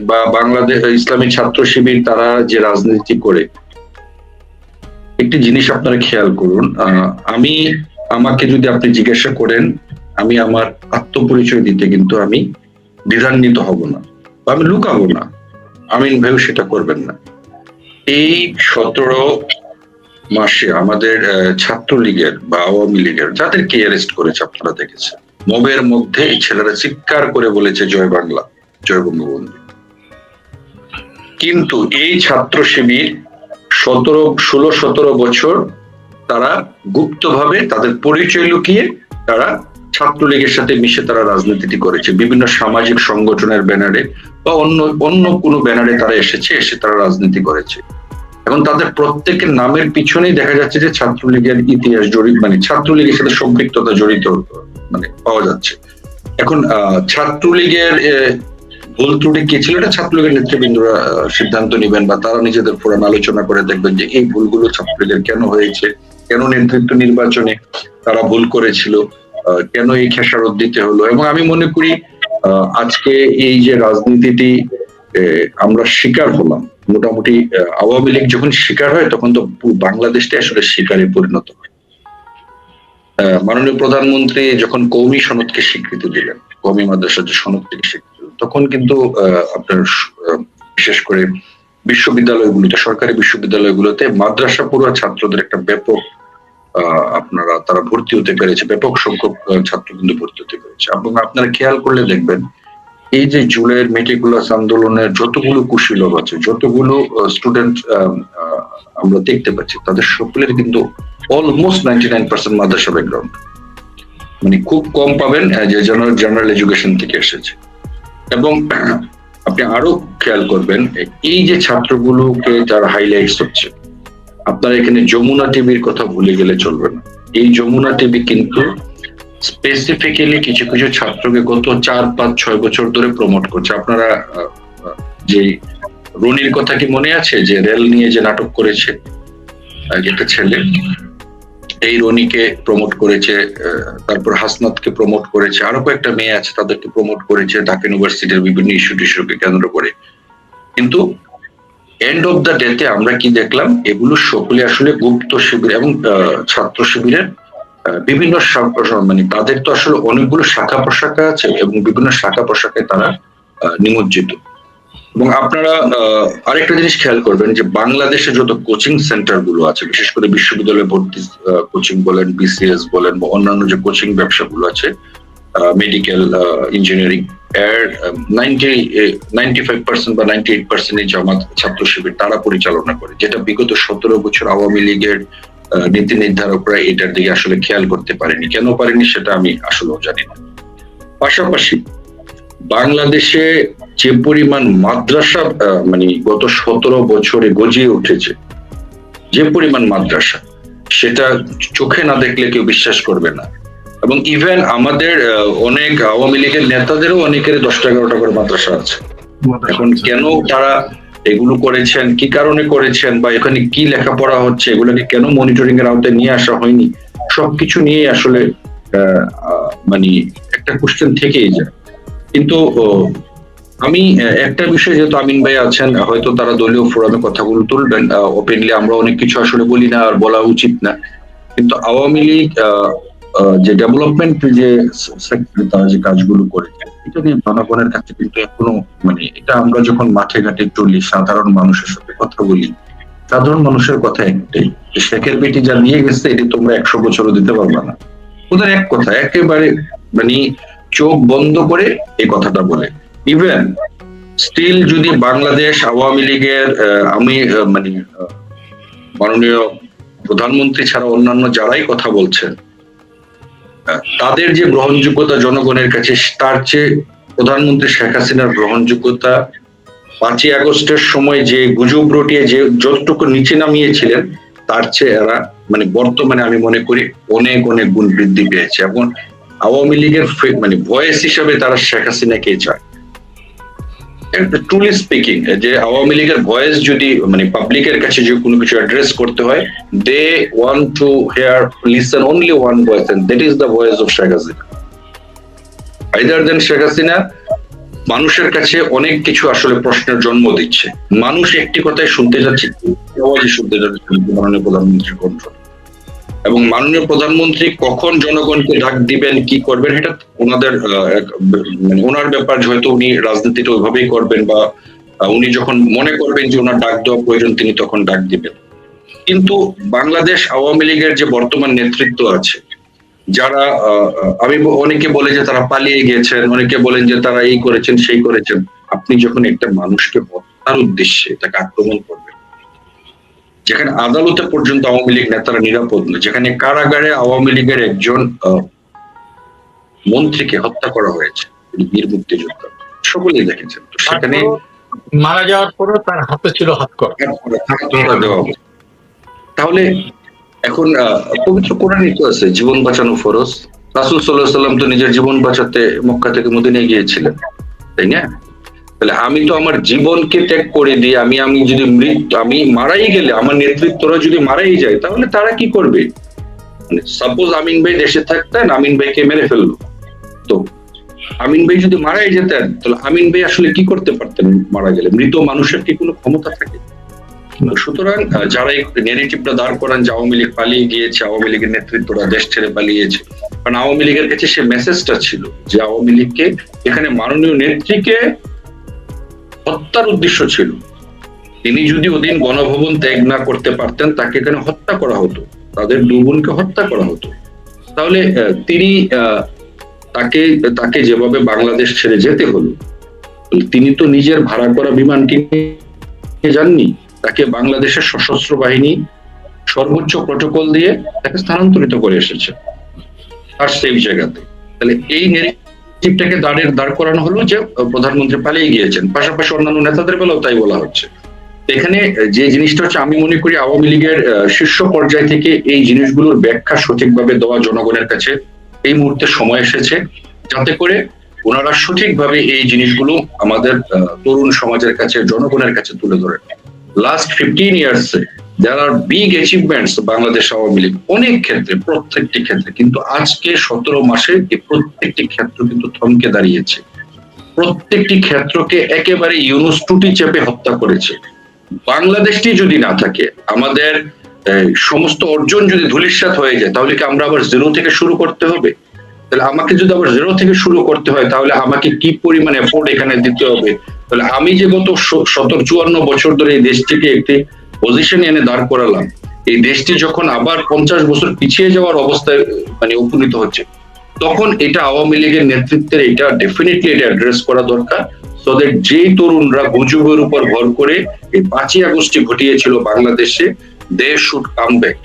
বা বাংলাদেশ ইসলামী ছাত্র শিবির তারা যে রাজনীতি করে, একটি জিনিস আপনারা খেয়াল করুন। আমাকে যদি আপনি জিজ্ঞাসা করেন, আমি আমার আত্মপরিচয় দিতে কিন্তু আমি দ্বিধান্বিত হব না, বা আমি লুকাবো না। আমিন ভাইও সেটা করবেন না। এই 17 মাসে আমাদের ছাত্রলীগের বা আওয়ামী লীগের যাদেরকে অ্যারেস্ট করেছে আপনারা দেখেছেন, মবের মধ্যে এই ছেলেরা চিৎকার করে বলেছে জয় বাংলা, জয় বঙ্গবন্ধু। কিন্তু এই ছাত্র শিবির 16-17 বছর তারা গুপ্তভাবে তাদের পরিচয় লুকিয়ে তারা ছাত্রলীগের সাথে মিশে তারা রাজনীতিটি করেছে। বিভিন্ন সামাজিক সংগঠনের ব্যানারে বা অন্য কোনো ব্যানারে তারা এসে তারা রাজনীতি করেছে। এখন তাদের প্রত্যেকের নামের পিছনেই দেখা যাচ্ছে যে ছাত্রলীগের ইতিহাস জড়িত, মানে ছাত্রলীগের সাথে সম্পৃক্ততা জড়িত মানে পাওয়া যাচ্ছে। এখন ছাত্রলীগের ভুল ত্রুটি কি ছিল, এটা ছাত্রলীগের নেতৃবৃন্দরা সিদ্ধান্ত নেবেন, বা তারা নিজেদের ফোরামে আলোচনা করে দেখবেন যে এই ভুলগুলো ছাত্রলীগের কেন হয়েছে, কেন নেতৃত্ব নির্বাচনে তারা ভুল করেছিল, কেন এই খেসারত দিতে হলো। এবং আমি মনে করি আজকে এই যে রাজনীতিটি আমরা শিকার হলাম, মোটামুটি আওয়ামী লীগ যখন শিকার হয় তখন তো বাংলাদেশটা আসলে শিকারে পরিণত হয়। মাননীয় প্রধানমন্ত্রী যখন কওমি সনদকে স্বীকৃতি দিলেন, কওমি মাদ্রাসার যে সনদকে স্বীকৃতি দিলেন, তখন কিন্তু আপনার বিশেষ করে বিশ্ববিদ্যালয়গুলোতে, সরকারি বিশ্ববিদ্যালয়গুলোতে মাদ্রাসা পড়ুয়া ছাত্রদের একটা ব্যাপক তারা ভর্তি হতে পেরেছে, ব্যাপক সংখ্যক ছাত্র কিন্তু ভর্তি হতে পেরেছে। এবং আপনারা খেয়াল করলে দেখবেন এই যে জুলাইয়ের মেটিকুলাস আন্দোলনের যতগুলো কুশীলব আছে, যতগুলো স্টুডেন্ট আমরা দেখতে পাচ্ছি, তাদের সকলের কিন্তু অলমোস্ট 99% মাদ্রাসা ব্যাকগ্রাউন্ড, মানে খুব কম পাবেন যে জেনারেল এডুকেশন থেকে এসেছে। এবং আপনি আরো খেয়াল করবেন এই যে ছাত্রগুলোকে যারা হাইলাইটস হচ্ছে, আপনারা এখানে যমুনা টিভির কথা ভুলে গেলে চলবে না। এই যমুনা টিভি কিন্তু স্পেসিফিক্যালি কিছু কিছু ছাত্রকে গত 4-5-6 বছর ধরে প্রমোট করছে। আপনারা যে রনির কথা কি মনে আছে, যে রেল নিয়ে যে নাটক করেছে একটা ছেলে, এই রনিকে প্রমোট করেছে, তারপর হাসনাতকে প্রমোট করেছে, আরো কয়েকটা মেয়ে আছে তাদেরকে প্রমোট করেছে ঢাকা ইউনিভার্সিটির বিভিন্ন ইস্যু টিস্যুকে কেন্দ্র করে। কিন্তু এন্ড অফ দ্য ডেতে আমরা কি দেখলাম, এগুলো সকলে আসলে গুপ্ত শিবির এবং ছাত্র শিবিরের বিভিন্ন মানে তাদের তো আসলে অনেকগুলো শাখা প্রশাখা আছে এবং বিভিন্ন শাখা প্রশাখায় তারা নিমজ্জিত। এবং আপনারা আরেকটা জিনিস খেয়াল করবেন যে বাংলাদেশে যত কোচিং সেন্টার গুলো আছে, বিশেষ করে বিশ্ববিদ্যালয় ভর্তি কোচিং বলেন, বিসিএস বলেন, বা অন্যান্য যে কোচিং ব্যবসাগুলো আছে, মেডিকেল, ইঞ্জিনিয়ারিং, এর 95% বা 98% জামাত ছাত্র শিবির তারা পরিচালনা করে, যেটা বিগত 17 বছর আওয়ামী লীগের নীতি নির্ধারকরা এটার দিকে আসলে খেয়াল করতে পারেনি। কেন পারেনি সেটা আমি আসলেও জানি না। পাশাপাশি বাংলাদেশে যে পরিমাণ মাদ্রাসা মানে গত 17 বছরে গজিয়ে উঠেছে, যে পরিমাণ মাদ্রাসা, সেটা চোখে না দেখলে কেউ বিশ্বাস করবে না। এবং ইভেন আমাদের অনেক আওয়ামী লীগের নেতাদেরও অনেকের 10-11টা করে মাদ্রাসা আছে। এখন কেন তারা এগুলো করেছেন, কি কারণে করেছেন, বা এখানে কি লেখাপড়া হচ্ছে, এগুলোকে কেন মনিটরিং এর আওতায় নিয়ে আসা হয়নি, সবকিছু নিয়ে আসলে মানে একটা কোশ্চেন থেকেই যায়। কিন্তু আমি একটা বিষয়, যেহেতু আমিন ভাই আছেন, হয়তো তারা দলীয় ফোরামে কথাগুলো তুলবেন ওপেনলি, আমরা অনেক কিছু আসলে বলি না আর বলা উচিত না। কিন্তু আওয়ামী লীগ যে ডেভেলপমেন্ট যে সেক্টরে তারা যে কাজগুলো করেছে, এটা নিয়ে জনগণের কাছে কিন্তু এখনো মানে এটা আমরা যখন মাঠে ঘাটে চলি, সাধারণ মানুষের সাথে কথা বলি, সাধারণ মানুষের কথা একটাই, যে শেখের বেটি যা নিয়ে গেছে এটি তোমরা 100 বছরও দিতে পারবে না। ওদের এক কথা, একেবারে মানে চোখ বন্ধ করে এই কথাটা বলে। ইভেন স্টিল যদি বাংলাদেশ আওয়ামী লীগের আমি মানে মাননীয় প্রধানমন্ত্রী ছাড়া অন্যান্য যারাই কথা বলছেন, তাদের যে গ্রহণযোগ্যতা জনগণের কাছে, তার চেয়ে প্রধানমন্ত্রী শেখ হাসিনার গ্রহণযোগ্যতা 5ই আগস্টের সময় যে গুজব রটিয়ে যে যতটুকু নিচে নামিয়েছিলেন, তার চেয়ে এরা মানে বর্তমানে আমি মনে করি অনেক অনেক গুণ বৃদ্ধি পেয়েছে। এবং আওয়ামী লীগের মানে ভয়েস হিসাবে তারা শেখ হাসিনাকে চায়। ট্রুলি স্পিকিং, যে আওয়ামী লীগের ভয়েস যদি মানে পাবলিকের কাছে যে কোনো কিছু অ্যাড্রেস করতে হয়, they want to hear listen only one voice, and that is the voice of Sheikh Hasina. Either then Sheikh Hasina মানুষের কাছে অনেক কিছু আসলে প্রশ্নের জন্ম দিচ্ছে। মানুষ একটি কথাই শুনতে যাচ্ছে, আওয়াজই শুনতে যাচ্ছে মাননীয় প্রধানমন্ত্রীর কণ্ঠ। এবং মাননীয় প্রধানমন্ত্রী কখন জনগণকে ডাক দিবেন, কি করবেন, এটা ওনাদের মানে ওনার ব্যাপার। হয়তো উনি রাজনীতিটা ওইভাবেই করবেন, বা উনি যখন মনে করবেন যে ওনার ডাক দেওয়া প্রয়োজন তিনি তখন ডাক দিবেন। কিন্তু বাংলাদেশ আওয়ামী লীগের যে বর্তমান নেতৃত্ব আছে, যারা আমি অনেকে বলে যে তারা পালিয়ে গেছেন, অনেকে বলেন যে তারা এই করেছেন সেই করেছেন। আপনি যখন একটা মানুষকে হত্যার উদ্দেশ্যে তাকে আক্রমণ করবেন, যেখানে আদালতে পর্যন্ত আওয়ামী লীগ নেতারা নিরাপদ নয়, যেখানে কারাগারে আওয়ামী লীগের একজন মন্ত্রীকে হত্যা করা হয়েছে, বীর মুক্তিযোদ্ধা, সকলেই দেখেছেন। তো সেখানে মারা যাওয়ার পরে তার হাতে ছিল হাতকড়া দেওয়া হবে। তাহলে এখন পবিত্র কোরআনই তো আছে জীবন বাঁচানো ফরজ। রাসূল সাল্লাল্লাহু আলাইহি ওয়াসাল্লাম তো নিজের জীবন বাঁচাতে মক্কা থেকে মদিনায় গিয়েছিলেন, তাই না? তাহলে আমি তো আমার জীবনকে ত্যাগ করে দিয়ে আমি যদি আমি মারাই গেলে, আমার নেতৃত্বরা যদি মারাই যায়, তাহলে তারা কি করবে? মানে সাপোজ আমিন ভাই দেশে থাকতেন, আমিন ভাইকে মেরে ফেললো, তো আমিন ভাই যদি মারাই যেতেন, তাহলে আমিন ভাই আসলে কি করতে পারতেন? মারা গেলে মৃত মানুষের কি কোনো ক্ষমতা থাকে? সুতরাং যারা এই নেগেটিভটা দাঁড় করান যে আওয়ামী লীগ পালিয়ে গিয়েছে, আওয়ামী লীগের নেতৃত্বরা দেশ ছেড়ে পালিয়েছে, কারণ আওয়ামী লীগের কাছে সে মেসেজটা ছিল যে আওয়ামী লীগকে, এখানে মাননীয় নেত্রীকে হত্যার উদ্দেশ্য ছিল। তিনি যদি ওদিন গণভবন ত্যাগ না করতে পারতেন, তাকে এখানে হত্যা করা হতো, তাদের দুবোনকে হত্যা করা হতো। তাহলে তিনি তাকে তাকে যেভাবে বাংলাদেশ ছেড়ে যেতে হলো, তিনি তো নিজের ভাড়া করা বিমানটি যাননি, তাকে বাংলাদেশের সশস্ত্র বাহিনী সর্বোচ্চ প্রটোকল দিয়ে তাকে স্থানান্তরিত করে এসেছে আর সেই জায়গাতে। তাহলে এই নেগেটিভটাকে দাঁড় করানো হলো যে প্রধানমন্ত্রী পালিয়ে গিয়েছেন, পাশাপাশি অন্যান্য নেতাদের বেলাও তাই বলা হচ্ছে। এখানে যে জিনিসটা হচ্ছে, আমি মনে করি আওয়ামী লীগের শীর্ষ পর্যায় থেকে এই জিনিসগুলোর ব্যাখ্যা সঠিকভাবে দেওয়া জনগণের কাছে এই মুহূর্তে সময় এসেছে, যাতে করে ওনারা সঠিকভাবে এই জিনিসগুলো আমাদের তরুণ সমাজের কাছে, জনগণের কাছে তুলে ধরেন। Last 15 years there are big achievements Bangladesh Awami League অনেক ক্ষেত্রে, প্রত্যেকটি ক্ষেত্রে, কিন্তু আজকে 17 মাসে এই প্রত্যেকটি ক্ষেত্র কিন্তু থমকে দাঁড়িয়েছে। প্রত্যেকটি ক্ষেত্রকে একেবারে ইউনুস টুটি চেপে হত্যা করেছে। বাংলাদেশটি যদি না থাকে, আমাদের সমস্ত অর্জন যদি ধূলিসাৎ হয়ে যায়, তাহলে কি আমরা আবার জিরো থেকে শুরু করতে হবে? তাহলে আমাকে যদি আবার জিরো থেকে শুরু করতে হয়, তাহলে আমাকে কি পরিমাণ এফোর্ট এখানে দিতে হবে? তাহলে আমি যে গত 54 বছর ধরে এই দেশটিকে একটি পজিশনে এনে দাঁড় করালাম, এই দেশটি যখন আবার 50 বছর পিছিয়ে যাওয়ার অবস্থায় মানে উপনীত হচ্ছে, তখন এটা আওয়ামী লীগের নেতৃত্বের এটা ডেফিনেটলি এটা অ্যাড্রেস করা দরকার। সো দ্যাট যেই তরুণরা গুজবের উপর ভর করে এই 5ই আগস্টে ঘটিয়েছিল বাংলাদেশে, they should come back,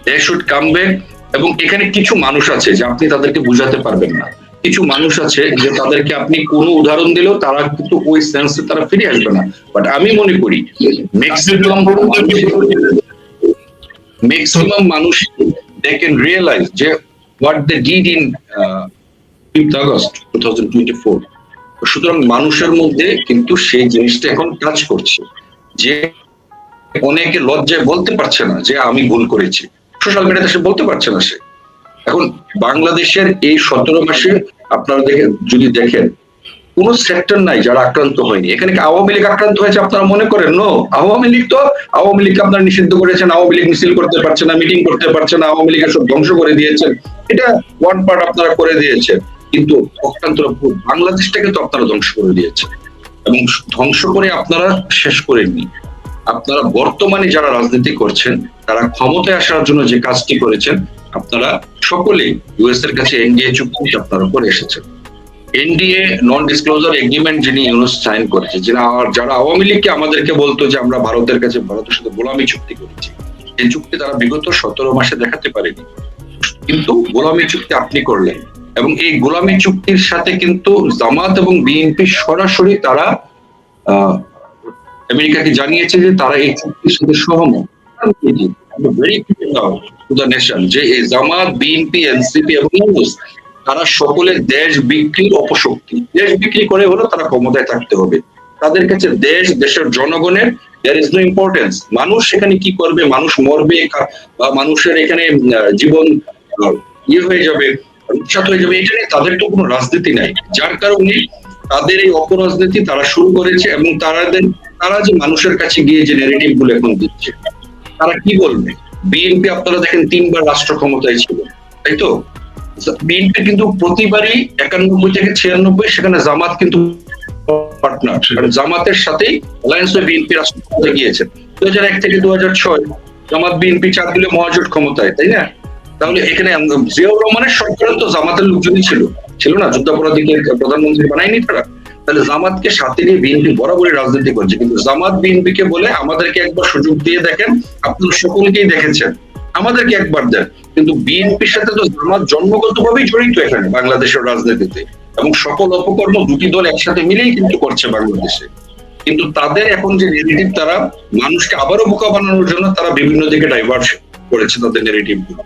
they should come back. এবং এখানে কিছু মানুষ আছে যে আপনি তাদেরকে বুঝাতে পারবেন না, কিছু মানুষ আছে যে তাদেরকে আপনি কোনো উদাহরণ দিলেও তারা কিন্তু ওই সেন্সে তারা ফিরে আসবে না। বাট আমি মনে করি ম্যাক্সিমাম মানুষ they can realize যে what they did in 5th August 2024। সুতরাং মানুষের মধ্যে কিন্তু সেই জিনিসটা এখন কাজ করছে, যে অনেকে লজ্জায় বলতে পারছে না যে আমি ভুল করেছি, সোশ্যাল মিডিয়াতে সে বলতে পারছে না। সে এখন বাংলাদেশের এই 17 মাসে আপনারা যদি দেখেন, কোন সেক্টর নাই যারা আক্রান্ত হয়নি। এখানে আওয়ামী লীগ আক্রান্ত হয়েছে আপনারা মনে করেন? নো, আওয়ামী লীগকে আপনারা নিষিদ্ধ করেছেন, আওয়ামী লীগ মিছিল করতে পারছে না, মিটিং করতে পারছে না, আওয়ামী লীগের সব ধ্বংস করে দিয়েছেন, এটা ওয়ান পার্ট আপনারা করে দিয়েছেন। কিন্তু অক্রান্তরা বাংলাদেশটাকে তো আপনারা ধ্বংস করে দিয়েছেন, এবং ধ্বংস করে আপনারা শেষ করেননি। আপনারা বর্তমানে যারা রাজনীতি করছেন, তারা ক্ষমতায় আসার জন্য যে কাজটি করেছেন, আপনারা সকলেই ইউএস এর কাছে এনডিএ চুক্তি আপনারা করে এসেছেন। এনডিএ নন ডিসক্লোজার এগ্রিমেন্ট যিনি ইউনুস সাইন করেছে, যারা আওয়ামী লীগকে আমাদেরকে বলতো যে আমরা ভারতের কাছে ভারতের সাথে গোলামি চুক্তি করেছি, এই চুক্তি তারা বিগত 17 মাসে দেখাতে পারেনি, কিন্তু গোলামি চুক্তি আপনি করলেন। এবং এই গোলামি চুক্তির সাথে কিন্তু জামাত এবং বিএনপি সরাসরি তারা আমেরিকাকে জানিয়েছে যে তারা এই চুক্তির সাথে সহমত। যে এই জামাত, বিএনপি, এনসিপি এবং ইউনুস তারা সকলে দেশ বিক্রির অপশক্তি। দেশ বিক্রি করে হলো তারা ক্ষমতায় থাকতে হবে। তাদের কাছে দেশের জনগণের there is no importance। মানুষ এখানে কি করবে, মানুষ মরবে বা মানুষের এখানে জীবন হয়ে যাবে, উৎসাহ হয়ে যাবে, এটা নিয়ে তাদের তো কোনো রাজনীতি নাই। যার কারণে তাদের এই অপরাজনীতি তারা শুরু করেছে, এবং তারা যে মানুষের কাছে গিয়ে যে নেগেটিভ গুলো এখন দিচ্ছে, তারা কি বলবে? বিএনপি আপনারা দেখেন 3 বার রাষ্ট্র ক্ষমতায় ছিল, তাই তো? বিএনপি কিন্তু প্রতিবারই 91 থেকে 96 সেখানে জামাত কিন্তু পার্টনার, কারণ জামাতের সাথেই অ্যালায়েন্স হয়ে বিএনপি রাষ্ট্র ক্ষমতায় গিয়েছে। 2001 থেকে 2006 জামাত বিএনপি 4 দলীয় মহাজোট ক্ষমতায়, তাই না? তাহলে এখানে জিয়াউর রহমানের সরকারে তো জামাতের লোকজনই ছিল না, যুদ্ধাপরাধীকে প্রধানমন্ত্রী বানায়নি তারা। তাহলে জামাতকে সাথে নিয়ে বিএনপি বরাবরই রাজনীতি করছে, কিন্তু জামাত বিএনপিকে বলে আমাদেরকে একবার সুযোগ দিয়ে দেখেন, আপনারা সকলকেই দেখেছেন, আমাদেরকে একবার দেন। কিন্তু বিএনপির সাথে তো জামাত জন্মগতভাবেই জড়িত এখানে বাংলাদেশের রাজনীতিতে, এবং সকল অপকর্ম দুটি দল একসাথে মিলেই কিন্তু করছে বাংলাদেশে। কিন্তু তাদের এখন যে নেগেটিভ, তারা মানুষকে আবারও বোকা বানানোর জন্য তারা বিভিন্ন দিকে ডাইভার্ট করেছে তাদের নেগেটিভ গুলো।